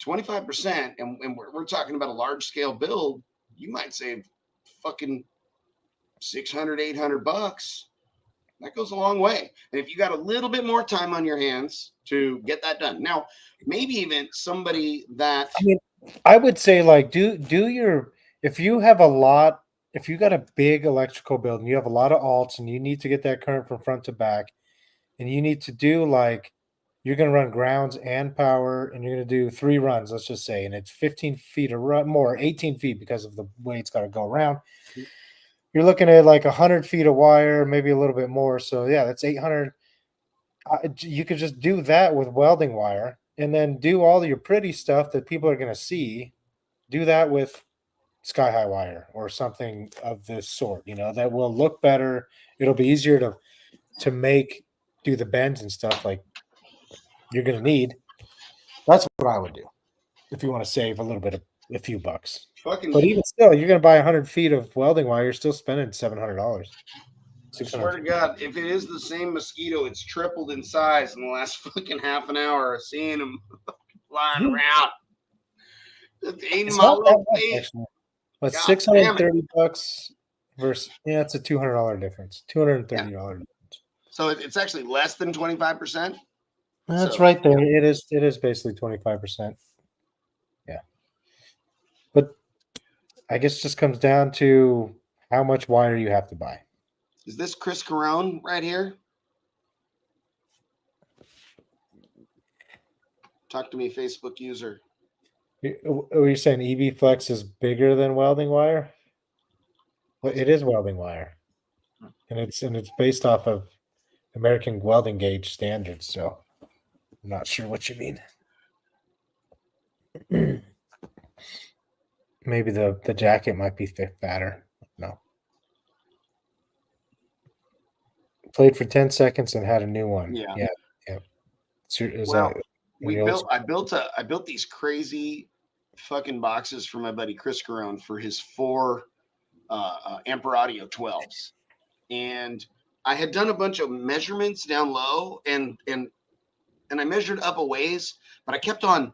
25%, and we're talking about a large scale build, you might save fucking $600, $800. That goes a long way. And if you got a little bit more time on your hands to get that done, now maybe even somebody that I would say like do your if you have a lot, if you got a big electrical build and you have a lot of alts and you need to get that current from front to back, and you need to do like you're going to run grounds and power, and you're going to do 3 runs, let's just say, and it's 15 feet or more, 18 feet because of the way it's got to go around. You're looking at like 100 feet of wire, maybe a little bit more. So yeah, that's 800. You could just do that with welding wire, and then do all your pretty stuff that people are going to see. Do that with sky high wire or something of this sort. That will look better. It'll be easier to do the bends and stuff like you're going to need. That's what I would do if you want to save a few bucks. But even still, you're going to buy 100 feet of welding wire. You're still spending $700. I swear to God, if it is the same mosquito, it's tripled in size in the last fucking half an hour of seeing them flying around. It's not that much, actually. But $630 versus it's a $200 difference. $230 difference. So it's actually less than 25%. That's right there. It is basically 25%. Yeah. But I guess it just comes down to how much wire you have to buy. Is this Chris Carone right here? Talk to me, Facebook user. Are you saying EB Flex is bigger than welding wire? Well, it is welding wire, and it's based off of American welding gauge standards. So I'm not sure what you mean. Maybe the jacket might be fatter. No. Played for 10 seconds and had a new one. Yeah. I built these crazy fucking boxes for my buddy Chris Carone for his 4 Amper Audio 12s, and I had done a bunch of measurements down low and I measured up a ways, but I kept on,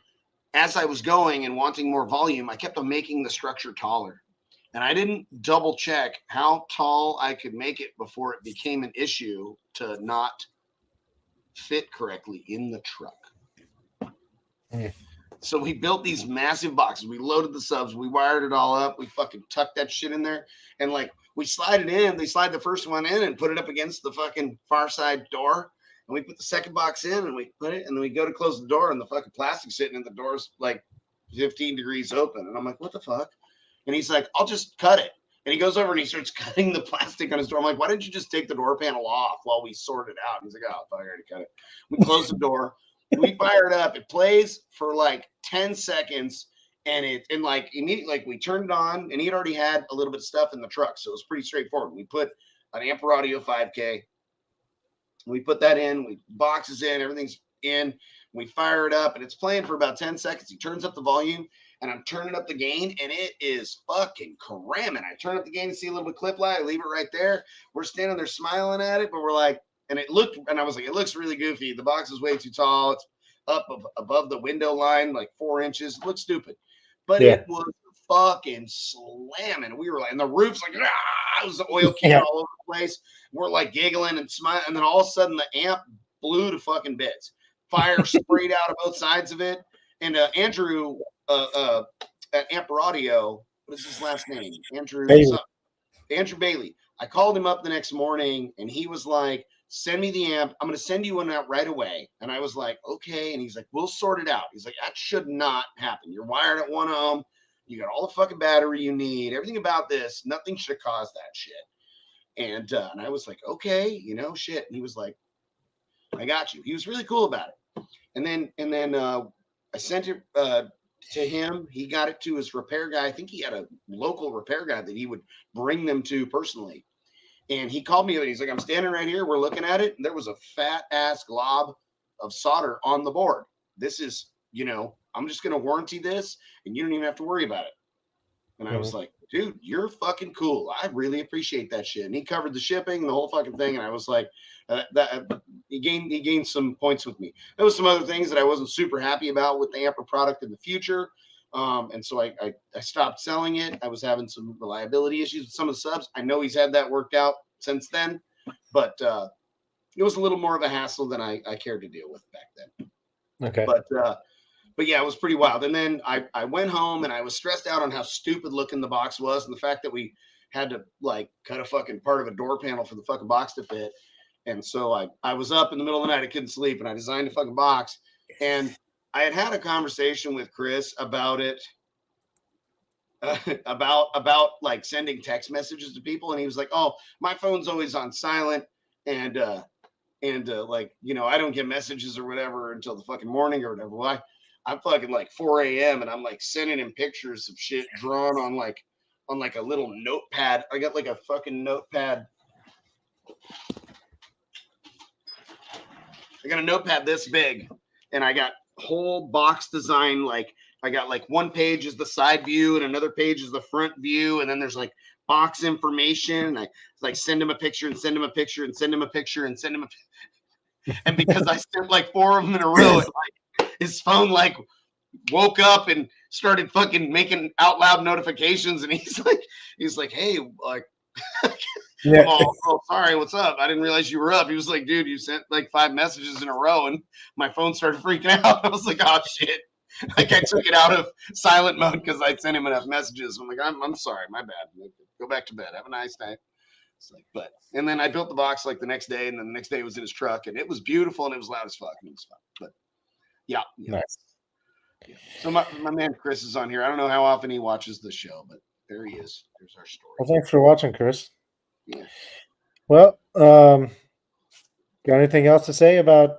as I was going and wanting more volume, I kept on making the structure taller, and I didn't double check how tall I could make it before it became an issue to not fit correctly in the truck. So we built these massive boxes. We loaded the subs. We wired it all up. We fucking tucked that shit in there. And like we slide it in. They slide the first one in and put it up against the fucking far side door. And we put the second box in and we put it. And then we go to close the door and the fucking plastic sitting in the door's like 15 degrees open. And I'm like, what the fuck? And he's like, I'll just cut it. And he goes over and he starts cutting the plastic on his door. I'm like, why didn't you just take the door panel off while we sort it out? And he's like, oh, I already cut it. We close the door. We fire it up. It plays for like 10 seconds, and like immediately, like we turned it on, and he had already had a little bit of stuff in the truck, so it was pretty straightforward. We put an Amper Audio 5K. We put that in. We boxes in. Everything's in. We fire it up, and it's playing for about 10 seconds. He turns up the volume, and I'm turning up the gain, and it is fucking cramming. I turn up the gain and see a little bit of clip lag. I leave it right there. We're standing there smiling at it, but we're like. And I was like, it looks really goofy. The box is way too tall. It's up above the window line, like 4 inches. It looks stupid. But It was fucking slamming. We were like, and the roof's like, it was the oil can all over the place. We're like giggling and smiling, and then all of a sudden the amp blew to fucking bits. Fire sprayed out of both sides of it. And Andrew at Amp Audio, what is his last name? Andrew Bailey. I called him up the next morning, and he was like, send me the amp. I'm going to send you one out right away. And I was like, okay. And he's like, we'll sort it out. He's like, that should not happen. You're wired at 1 ohm. You got all the fucking battery you need. Everything about this, nothing should have caused that shit. And I was like, okay, shit. And he was like, I got you. He was really cool about it. And then I sent it to him. He got it to his repair guy. I think he had a local repair guy that he would bring them to personally. And he called me and he's like, I'm standing right here. We're looking at it. And there was a fat ass glob of solder on the board. This is, I'm just going to warranty this and you don't even have to worry about it. And I was like, dude, you're fucking cool. I really appreciate that shit. And he covered the shipping, the whole fucking thing. And I was like, he gained some points with me. There was some other things that I wasn't super happy about with the Amper product in the future. And so I stopped selling it. I was having some reliability issues with some of the subs. I know he's had that worked out since then, but it was a little more of a hassle than I cared to deal with back then. Okay. But yeah, it was pretty wild. And then I went home and I was stressed out on how stupid looking the box was and the fact that we had to like cut a fucking part of a door panel for the fucking box to fit. And so I was up in the middle of the night. I couldn't sleep and I designed a fucking box. And I had a conversation with Chris about it, about like sending text messages to people. And he was like, oh, my phone's always on silent. And like, I don't get messages or whatever until the fucking morning or whatever. Well, I'm fucking like 4 a.m. and I'm like sending him pictures of shit drawn on like a little notepad. I got like a fucking notepad. I got a notepad this big and I got whole box design. Like I got like one page is the side view and another page is the front view. And then there's like box information. And I like send him a picture and send him a picture and send him a picture and send him a and because I sent like 4 of them in a row, it, like his phone like woke up and started fucking making out loud notifications. And he's like, hey, like, yeah. Oh, sorry, what's up? I didn't realize you were up. He was like, dude, you sent like 5 messages in a row, and my phone started freaking out. I was like, oh shit. Like I took it out of silent mode because I sent him enough messages. I'm like, I'm sorry, my bad. Go back to bed. Have a nice night. It's like, and then I built the box like the next day, and then the next day it was in his truck, and it was beautiful and it was loud as fuck. And it was fun. But yeah. Nice. Yeah. So my man Chris is on here. I don't know how often he watches the show, but there he is. There's our story. Well, thanks for watching, Chris. Yeah. Well, got anything else to say about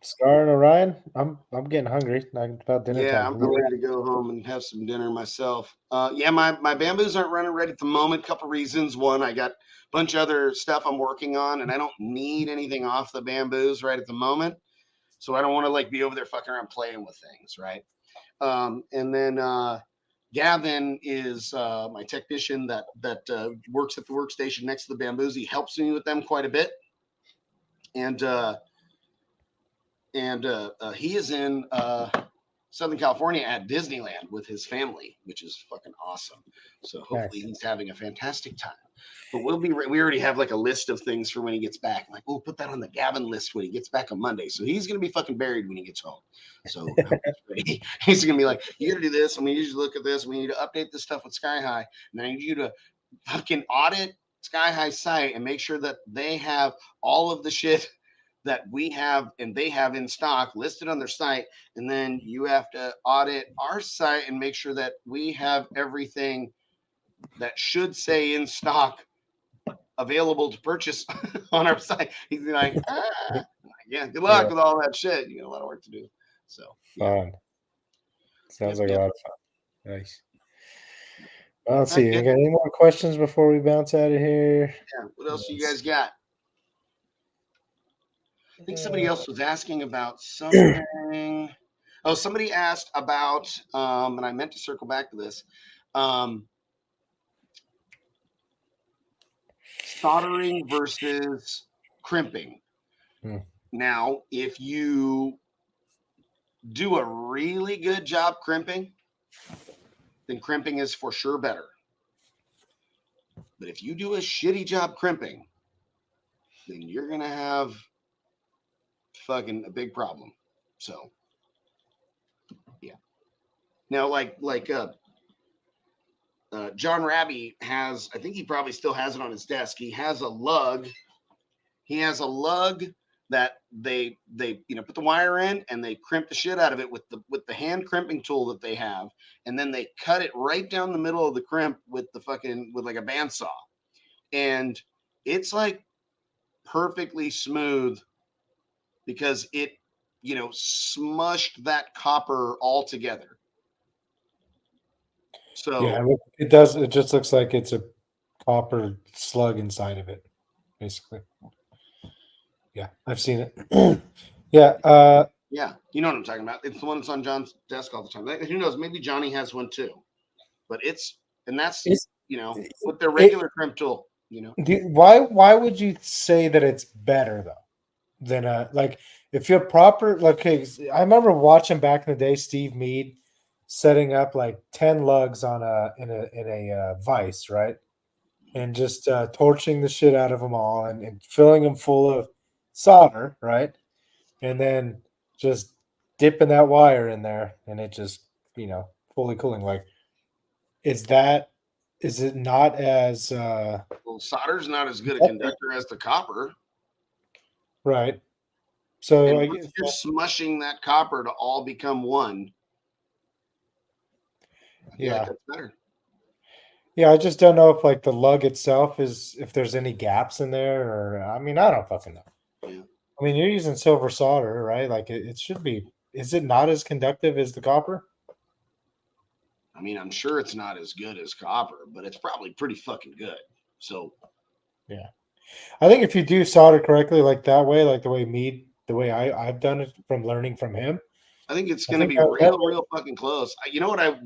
Scar and Orion? I'm getting hungry. About dinner time. I'm ready to go home and have some dinner myself. My bamboos aren't running ready at the moment. Couple reasons. One, I got a bunch of other stuff I'm working on, and I don't need anything off the bamboos right at the moment. So I don't want to like be over there fucking around playing with things, right? And then Gavin is my technician that works at the workstation next to the bamboos. He helps me with them quite a bit, and he is in Southern California at Disneyland with his family, which is fucking awesome. So hopefully he's having a fantastic time. But we already have like a list of things for when he gets back. Like, we'll put that on the Gavin list when he gets back on Monday. So he's gonna be fucking buried when he gets home. So he's gonna be like, you gotta do this, and we need you to look at this, and we need to update this stuff with Sky High, and I need you to fucking audit Sky High's site and make sure that they have all of the shit that we have and they have in stock listed on their site. And then you have to audit our site and make sure that we have everything that should say in stock available to purchase on our site. He's like, yeah, good luck with all that shit. You got a lot of work to do. So fun. Sounds like a lot of fun. Nice. Well, let's see. You got any more questions before we bounce out of here? Yeah. What else you guys got? I think somebody else was asking about something. Oh, somebody asked about, and I meant to circle back to this, soldering versus crimping. Now, if you do a really good job crimping, then crimping is for sure better. But if you do a shitty job crimping, then you're going to have fucking a big problem. So, yeah. Now, John Raby has, I think he probably still has it on his desk. He has a lug. He has a lug that they put the wire in and they crimp the shit out of it with the hand crimping tool that they have, and then they cut it right down the middle of the crimp with like a bandsaw, and it's like perfectly smooth because it smushed that copper all together. So yeah, it does. It just looks like it's a copper slug inside of it, basically. Yeah, I've seen it. Yeah. Yeah, you know what I'm talking about. It's the one that's on John's desk all the time. Who knows? Maybe Johnny has one too. But that's with their regular crimp tool. Why would you say that it's better though than like if you're proper? Like, okay, I remember watching back in the day Steve Mead setting up like 10 lugs on in a vise, right? And just torching the shit out of them all and filling them full of solder, right? And then just dipping that wire in there and it just, fully cooling. Like, is it not as well, solder's not as good a conductor as the copper. Right. So and once you're smushing that copper to all become one. Yeah, that's better. Yeah, I just don't know if like the lug itself if there's any gaps in there, or I mean, I don't fucking know. Yeah. I mean, you're using silver solder, right? Like it should be. Is it not as conductive as the copper? I mean, I'm sure it's not as good as copper, but it's probably pretty fucking good. So, yeah, I think if you do solder correctly, like that way, like the way I've done it from learning from him, I think it's going to be real fucking close. You know what?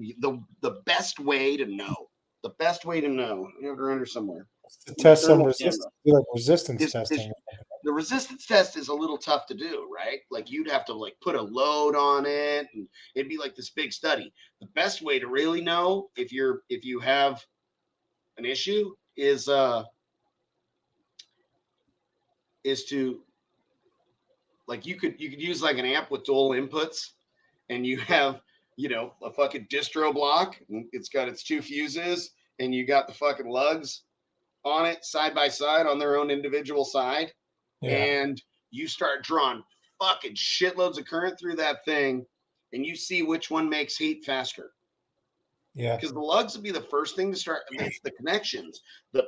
The best way to know. The best way to know. You have it under somewhere. To test some resistance, like resistance testing. The resistance test is a little tough to do, right? Like you'd have to like put a load on it, and it'd be like this big study. The best way to really know if you have an issue is to like you could use like an amp with dual inputs, and you have a fucking distro block. It's got its two fuses, and you got the fucking lugs on it side by side on their own individual side. Yeah. And you start drawing fucking shitloads of current through that thing, and you see which one makes heat faster. Yeah. Because the lugs will be the first thing to start. It's the connections, the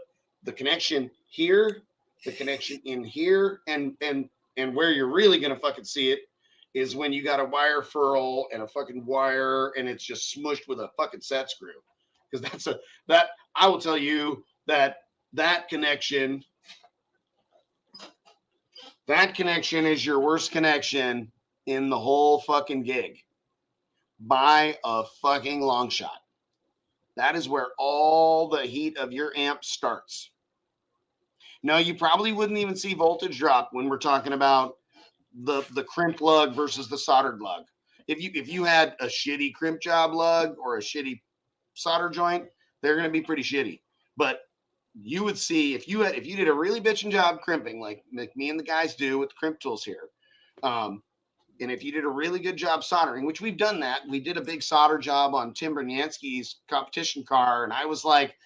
connection here, the connection in here, and where you're really gonna fucking see it is when you got a wire furl and a fucking wire, and it's just smushed with a fucking set screw. Because I will tell you that connection is your worst connection in the whole fucking gig by a fucking long shot. That is where all the heat of your amp starts. Now, you probably wouldn't even see voltage drop when we're talking about the crimp lug versus the soldered lug. If you had a shitty crimp job lug or a shitty solder joint, they're going to be pretty shitty. But you would see if you did a really bitchin' job crimping, like me and the guys do with the crimp tools here, and if you did a really good job soldering, which we've done that, we did a big solder job on Tim Bernyansky's competition car, and I was like,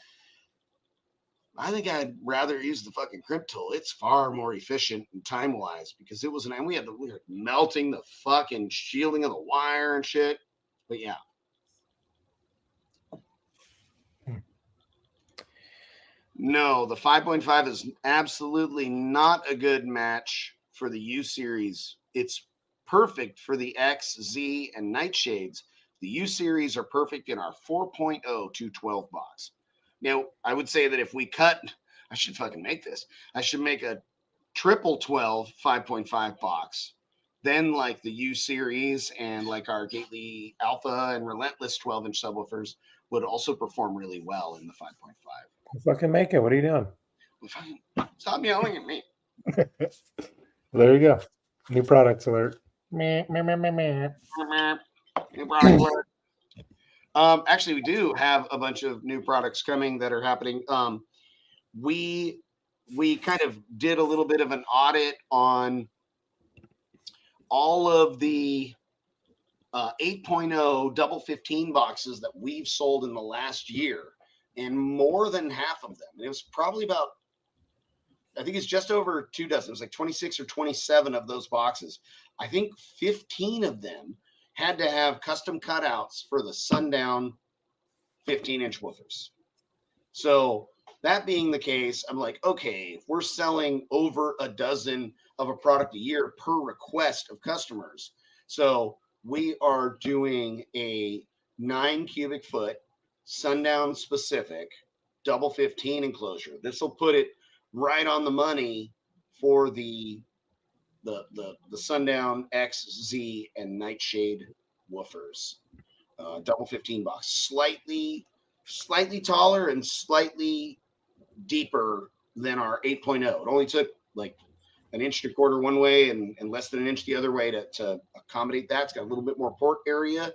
I think I'd rather use the fucking crimp tool. It's far more efficient and time wise because it was and we were melting the fucking shielding of the wire and shit. But yeah. No, the 5.5 is absolutely not a good match for the U series. It's perfect for the X, Z, and Nightshades. The U series are perfect in our 4.0 212 box. Now, I would say that if we cut, I should fucking make this. I should make a triple 12 5.5 box. Then like the U series and like our Gately Alpha and Relentless 12-inch subwoofers would also perform really well in the 5.5. Fucking make it. What are you doing? Stop yelling at me. There you go. New products alert. New product alert. Actually, we do have a bunch of new products coming that are happening. We kind of did a little bit of an audit on all of the 8.0 double 15 boxes that we've sold in the last year, and more than half of them, and it was probably about, I think it's just over 2 dozen. It was like 26 or 27 of those boxes. I think 15 of them had to have custom cutouts for the sundown 15-inch woofers. So that being the case, I'm like, okay, if we're selling over a dozen of a product a year per request of customers, so we are doing a 9 cubic foot sundown specific double 15 enclosure. This will put it right on the money for the sundown X, Z, and nightshade woofers. Double 15 box, slightly taller and slightly deeper than our 8.0. It only took like an inch and a quarter one way and less than an inch the other way to accommodate that. It's got a little bit more port area,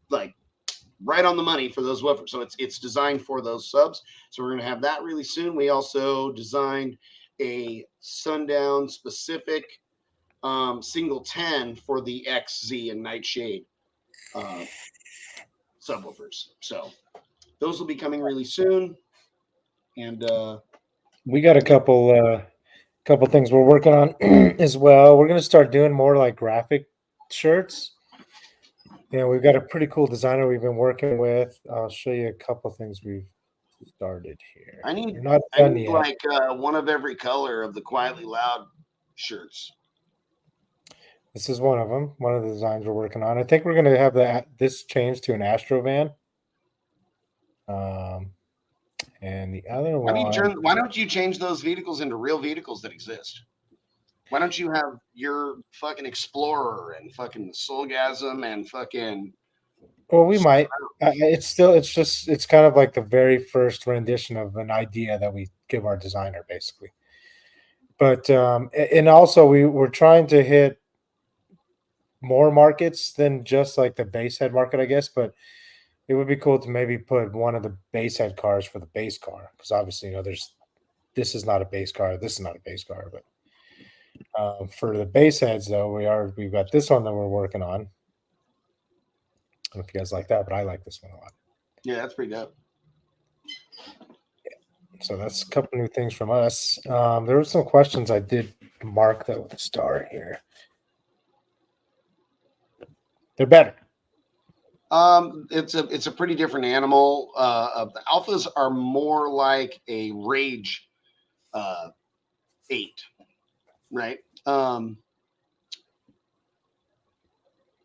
like right on the money for those woofers. So it's designed for those subs. So we're going to have that really soon. We also designed a sundown specific single 10 for the X, Z, and Nightshade subwoofers. So those will be coming really soon. And we got a couple things we're working on as well. We're gonna start doing more like graphic shirts. We've got a pretty cool designer we've been working with. I'll show you a couple things we've started here. I need, We're not done yet. like one of every color of the Quietly Loud shirts. This is one of them. One of the designs we're working on. I think we're gonna have this changed to an Astro van. And the other one. Why don't you change those vehicles into real vehicles that exist? Why don't you have your fucking Explorer and fucking Soulgasm and fucking? Well, we might. It's kind of like the very first rendition of an idea that we give our designer, basically. But and also we're trying to hit more markets than just like the base head market, I guess. But it would be cool to maybe put one of the base head cars for the base car, because obviously, this is not a base car, this is not a base car, but for the base heads though, we've got this one that we're working on. I don't know if you guys like that, but I like this one a lot. Yeah, that's pretty dope. So that's a couple new things from us. There were some questions I did mark that with a star here. They're better. It's a pretty different animal. The alphas are more like a Rage 8, right?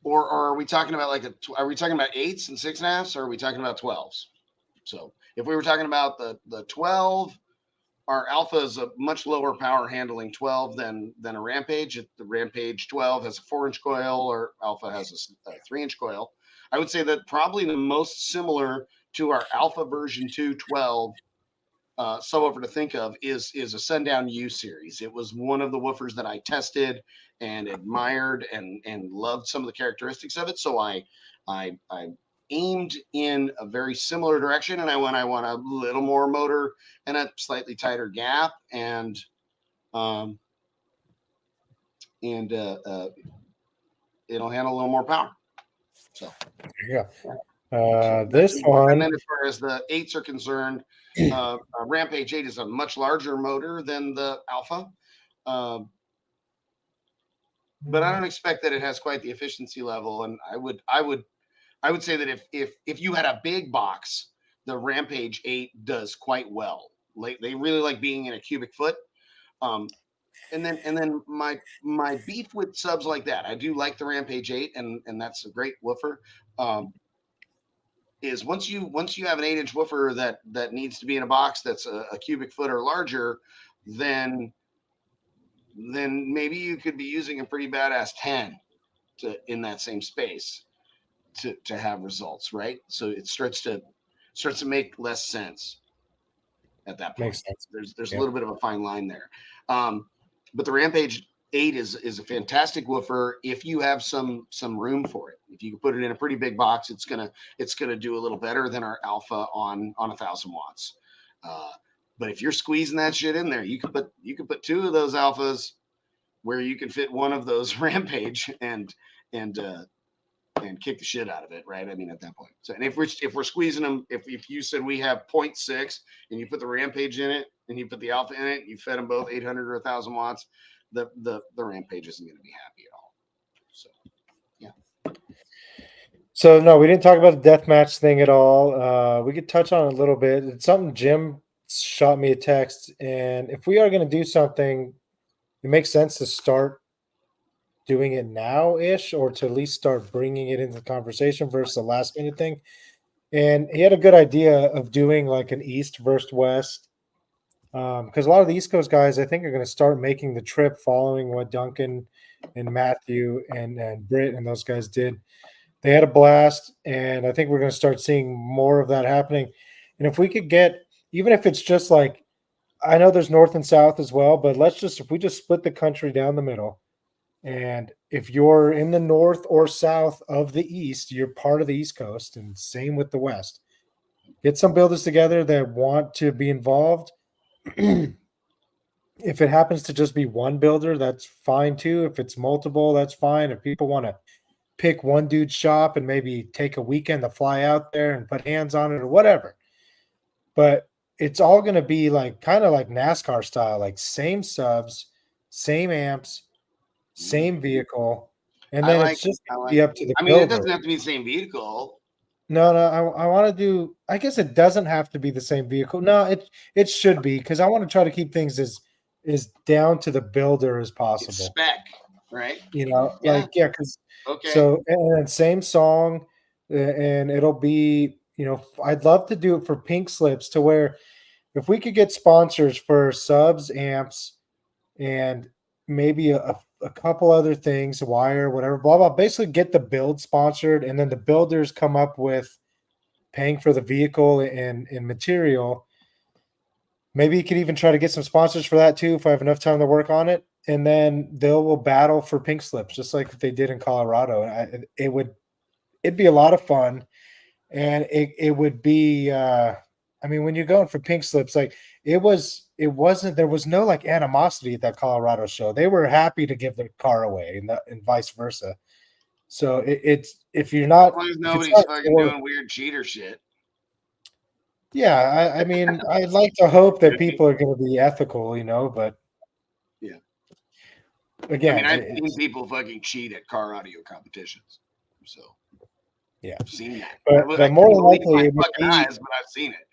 Or are we talking about are we talking about 8s and 6.5s, or are we talking about 12s? So if we were talking about the 12, our alpha is a much lower power handling 12 than a Rampage. The Rampage 12 has a 4-inch coil, or alpha has a 3-inch coil. I would say that probably the most similar to our alpha version 212 subwoofer to think of is a Sundown U series. It was one of the woofers that I tested and admired and loved some of the characteristics of it. So I aimed in a very similar direction, and I want a little more motor and a slightly tighter gap, and it'll handle a little more power. So there you go. This one, and then as far as the 8s are concerned, Rampage 8 is a much larger motor than the Alpha, but I don't expect that it has quite the efficiency level. And I would say that if you had a big box, the Rampage 8 does quite well. Like, they really like being in a cubic foot. And then my beef with subs like that, I do like the Rampage 8, and that's a great woofer. Is once you have an 8-inch woofer that needs to be in a box that's a cubic foot or larger, then maybe you could be using a pretty badass 10 in that same space to have results, right? So it starts to make less sense at that point. makes sense. There's a little bit of a fine line there. But the Rampage 8 is a fantastic woofer if you have some room for it. If you can put it in a pretty big box, it's gonna do a little better than our alpha on 1,000 watts. But if you're squeezing that shit in there, you can put 2 of those alphas where you can fit one of those Rampage and kick the shit out of it, right? I mean, at that point. So, and if we're squeezing them, if you said we have 0.6 and you put the Rampage in it and you put the alpha in it, and you fed them both 800 or 1,000 watts, the Rampage isn't going to be happy at all. So, yeah. So no, we didn't talk about the deathmatch thing at all. We could touch on it a little bit. It's something Jim shot me a text, and if we are going to do something, it makes sense to start doing it now-ish, or to at least start bringing it into the conversation versus the last minute thing. And he had a good idea of doing like an East versus West, because a lot of the East Coast guys, I think, are going to start making the trip following what Duncan and Matthew and Britt and those guys did. They had a blast, and I think we're going to start seeing more of that happening. And if we could get, even if it's just like, I know there's North and South as well, but if we just split the country down the middle, and if you're in the North or South of the East, you're part of the East Coast, and same with the West. Get some builders together that want to be involved. If it happens to just be one builder, that's fine too. If it's multiple, that's fine. If people want to pick one dude's shop and maybe take a weekend to fly out there and put hands on it or whatever. But it's all going to be like kind of like NASCAR style, like same subs, same amps, same vehicle. And then it's just going to be up to the I mean, it builder. doesn't have to be the same vehicle. No, I want to do, I guess it doesn't have to be the same vehicle. No, it should be, because I want to try to keep things as down to the builder as possible. It's spec, right? You know, Yeah. like, yeah, because Okay. so, and same song, and it'll be, you know, I'd love to do it for pink slips, to where if we could get sponsors for subs, amps, and maybe a couple other things, wire, whatever, blah, blah, basically get the build sponsored, and then the builders come up with paying for the vehicle and material. Maybe you could even try to get some sponsors for that too, if I have enough time to work on it. And then they will battle for pink slips, just like they did in Colorado. It'd be a lot of fun, and it would be. I mean, when you're going for pink slips, like it wasn't. There was no like animosity at that Colorado show. They were happy to give their car away, and vice versa. So it's, if you're not, As long as if it's nobody's not fucking for, doing weird cheater shit. yeah, I mean, I'd like to hope that people are going to be ethical, you know, but yeah. again, I mean, I've seen people fucking cheat at car audio competitions. So yeah, I've seen that. but more than likely it would fucking be. eyes, but I've seen it.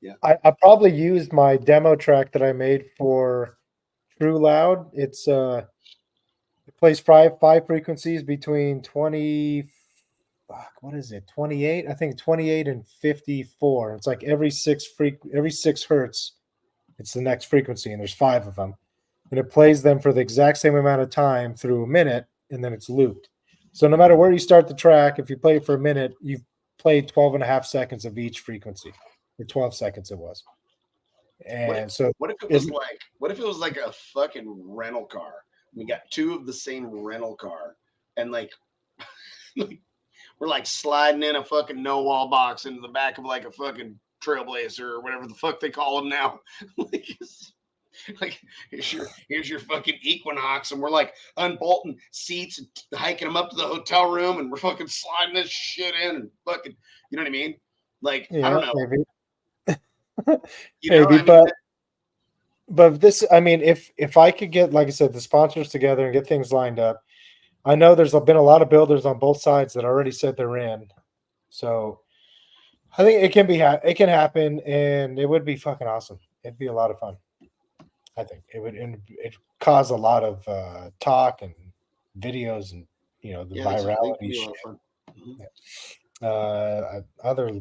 Yeah. I probably used my demo track that I made for True Loud. It plays five frequencies between 20. Fuck, what is it? 28. I think 28 and 54. It's like every 6 hertz. It's the next frequency, and there's 5 of them, and it plays them for the exact same amount of time through a minute, and then it's looped. So no matter where you start the track, if you play it for a minute, you've played 12 and a half seconds of each frequency, or 12 seconds it was. And what if it was like a fucking rental car? We got 2 of the same rental car, and like we're like sliding in a fucking no wall box into the back of like a fucking Trailblazer or whatever the fuck they call them now. Like here's your fucking Equinox, and we're like unbolting seats and hiking them up to the hotel room, and we're fucking sliding this shit in and fucking, you know what I mean? Like, yeah, I don't know. Maybe. Maybe, I mean, but this, I mean, if I could get, like I said, the sponsors together and get things lined up, I know there's been a lot of builders on both sides that already said they're in. So I think it can happen, and it would be fucking awesome. It'd be a lot of fun. I think it cause a lot of talk and videos, and you know, the virality shit.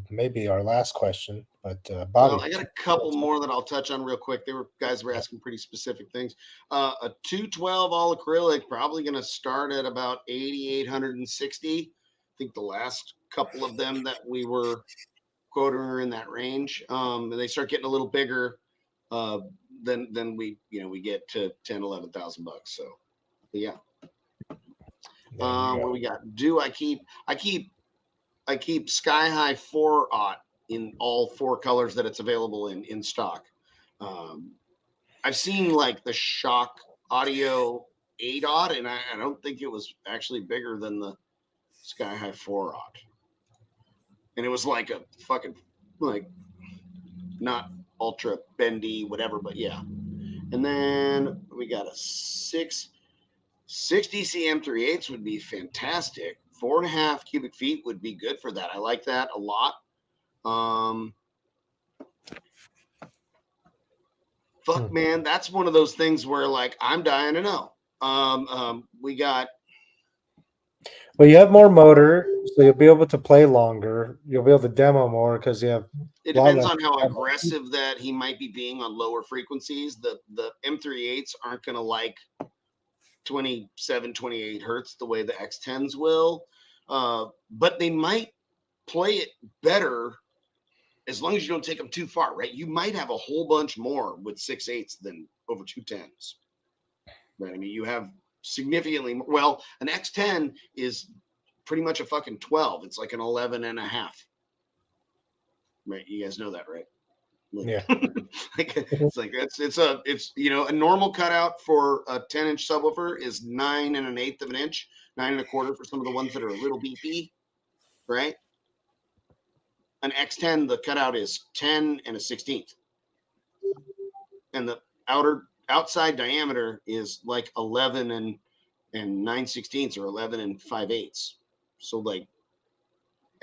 Maybe our last question, but Bobby. Well, I got a couple more that I'll touch on real quick. Guys were asking pretty specific things. A 212 all acrylic, probably going to start at about 8,860. I think the last couple of them that we were quoting are in that range. And they start getting a little bigger. Then we get to 10, 11,000 bucks. So But yeah. There you What go. we got? I keep Sky High 4/0 in all 4 colors that it's available in stock. I've seen like the Shock Audio 8/0, and I don't think it was actually bigger than the Sky High 4/0. And it was like a fucking, like, not ultra bendy, whatever, but yeah. And then we got a 6 DC M38s would be fantastic. 4.5 cubic feet would be good for that. I like that a lot. Fuck, man, that's one of those things where, like, I'm dying to know. We got. Well, you have more motor, so you'll be able to play longer. You'll be able to demo more because you have. It depends on how aggressive that he might be being on lower frequencies. The M38s aren't going to like 27, 28 hertz the way the X10s will, but they might play it better as long as you don't take them too far, right? You might have a whole bunch more with 6/8 than over 210s, right? I mean, you have significantly more. Well, an X10 is pretty much a fucking 12. It's like an 11 and a half, right? You guys know that, right? Like, Yeah. like it's like it's a normal cutout for a 10-inch subwoofer is 9 1/8 of an inch, 9 1/4 for some of the ones that are a little beepy, right? An X10, the cutout is 10 1/16, and the outside diameter is like 11 and 9/16 or 11 and 5/8. So like,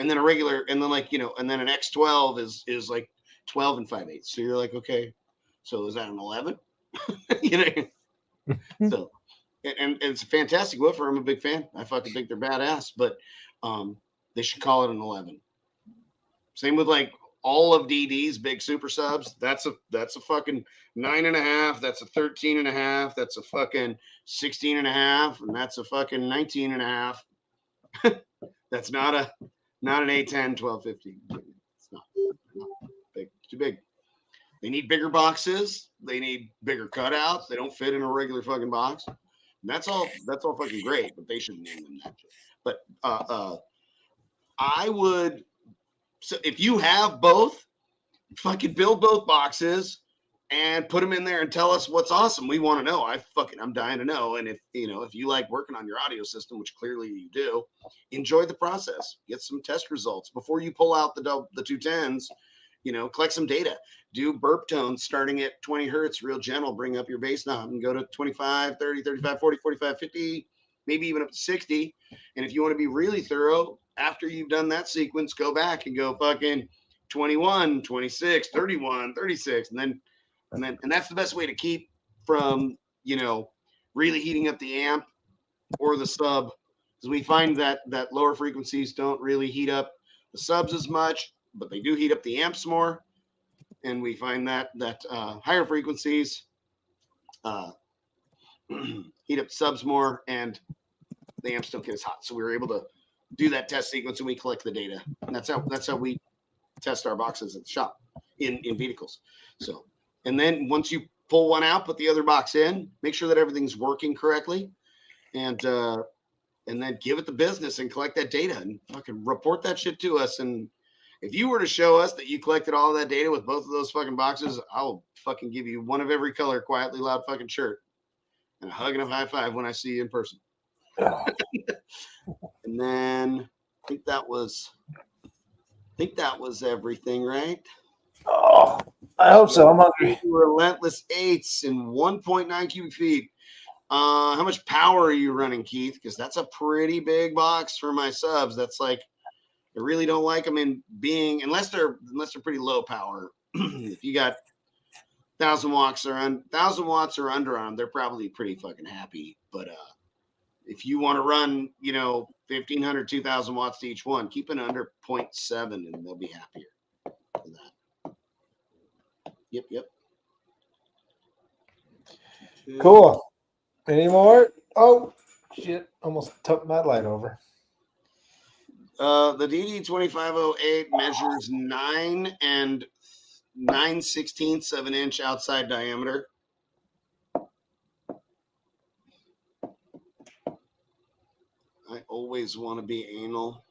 and then a regular, and then like and then an X12 is like 12 and 5/8. So you're like, okay, so is that an 11? you know, so and it's a fantastic woofer. I'm a big fan. I fucking think they're badass, but they should call it an 11. Same with like all of DD's big super subs. That's a fucking 9.5. That's a 13.5. That's a fucking 16.5, and that's a fucking 19.5. That's not an A10 1250. It's not big. Too big. They need bigger boxes. They need bigger cutouts. They don't fit in a regular fucking box. And that's all fucking great, but they should name them that shit. But I would. So if you have both, fucking build both boxes and put them in there and tell us what's awesome. We want to know. I'm dying to know. And if you like working on your audio system, which clearly you do, enjoy the process. Get some test results before you pull out the 210s. Collect some data. Do burp tones starting at 20 hertz, real gentle. Bring up your bass knob and go to 25, 30, 35, 40, 45, 50, maybe even up to 60. And if you want to be really thorough, after you've done that sequence, go back and go fucking 21, 26, 31, 36. And that's the best way to keep from, really heating up the amp or the sub. Because we find that lower frequencies don't really heat up the subs as much, but they do heat up the amps more. And we find that higher frequencies heat up subs more, and the amps don't get as hot. So we were able to do that test sequence, and we collect the data. And that's how we test our boxes at the shop in vehicles. So, and then once you pull one out, put the other box in, make sure that everything's working correctly, and then give it the business and collect that data and fucking report that shit to us. And if you were to show us that you collected all of that data with both of those fucking boxes, I'll fucking give you one of every color, quietly loud fucking shirt, and a hug and a high five when I see you in person. And then I think that was everything, right? Oh, I hope so. I'm hungry. Relentless 8s in 1.9 cubic feet. How much power are you running, Keith? Because that's a pretty big box for my subs. That's like, I really don't like them in being, unless they're pretty low power. If you got 1,000 watts or under on them, they're probably pretty fucking happy. But if you want to run, 1,500, 2,000 watts to each one, keep it under 0.7 and they'll be happier for that. Yep. Cool. Any more? Oh, shit. Almost took my light over. The DD2508 measures 9 and 9/16 of an inch outside diameter. always want to be anal.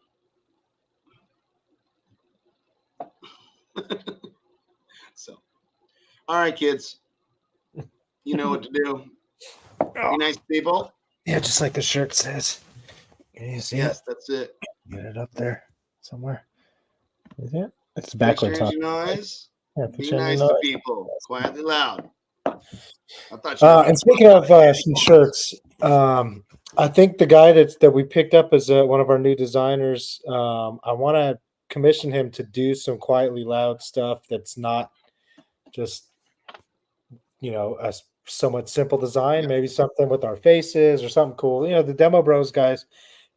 So, all right, kids. You know what to do. Be nice people. Yeah, just like the shirt says. Can you see Yes, it? that's it. Get it up there somewhere. Is it? It's Picture backwards. Huh? engine noise. Yeah, Be picture engine nice noise. to people. Quietly loud. I thought you were And speaking of some shirts, I think the guy that we picked up as one of our new designers, I want to commission him to do some quietly loud stuff that's not just a somewhat simple design. Maybe something with our faces or something cool. The Demo Bros guys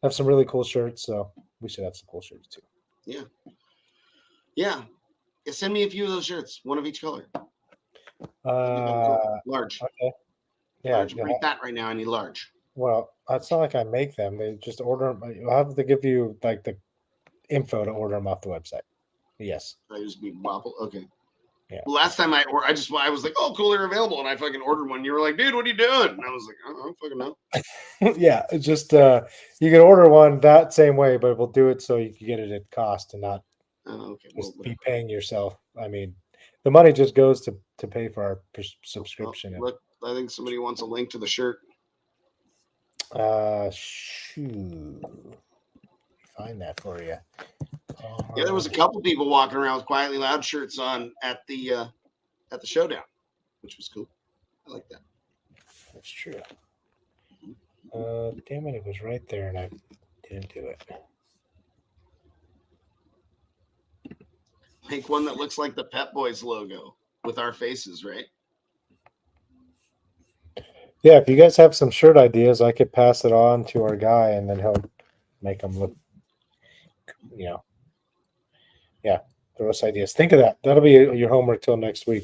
have some really cool shirts, so we should have some cool shirts too. Yeah. Yeah. Send me a few of those shirts, one of each color. Large. Okay. Yeah. Large. I'm pretty fat right now. I need large. Well, it's not like I make them. They just order them. I'll have to give you like the info to order them off the website. Yes. I just be wobble. Okay. Yeah. Well, last time I was like, oh, cool, they're available, and I fucking ordered one. You were like, dude, what are you doing? And I was like, oh, I don't fucking know. Yeah, it's just you can order one that same way, but we'll do it so you can get it at cost and not just be paying yourself. I mean, the money just goes to pay for our subscription. Look, I think somebody wants a link to the shirt. Shoot, find that for you. Yeah, there was a couple people walking around with quietly loud shirts on at the showdown, which was cool. I like that. That's true. Damn it, it was right there and I didn't do it. Make one that looks like the Pep Boys logo with our faces, right? Yeah, if you guys have some shirt ideas, I could pass it on to our guy and then he'll make them look, throw us ideas. Think of that. That'll be your homework till next week.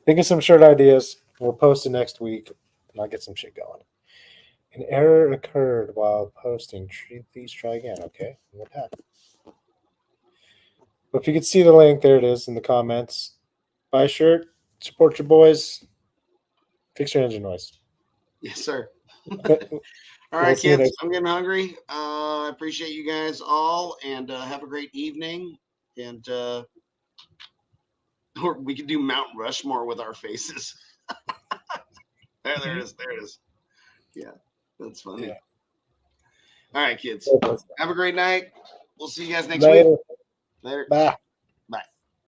Think of some shirt ideas. We'll post it next week and I'll get some shit going. An error occurred while posting. Please try again. Okay. But if you could see the link, there it is in the comments. Buy a shirt, support your boys, fix your engine noise. Yes, sir. All right, kids. I'm getting hungry. I appreciate you guys all, and have a great evening. And or we could do Mount Rushmore with our faces. there it is. There it is. Yeah, that's funny. Yeah. All right, kids. Have a great night. We'll see you guys next week. Later. Bye.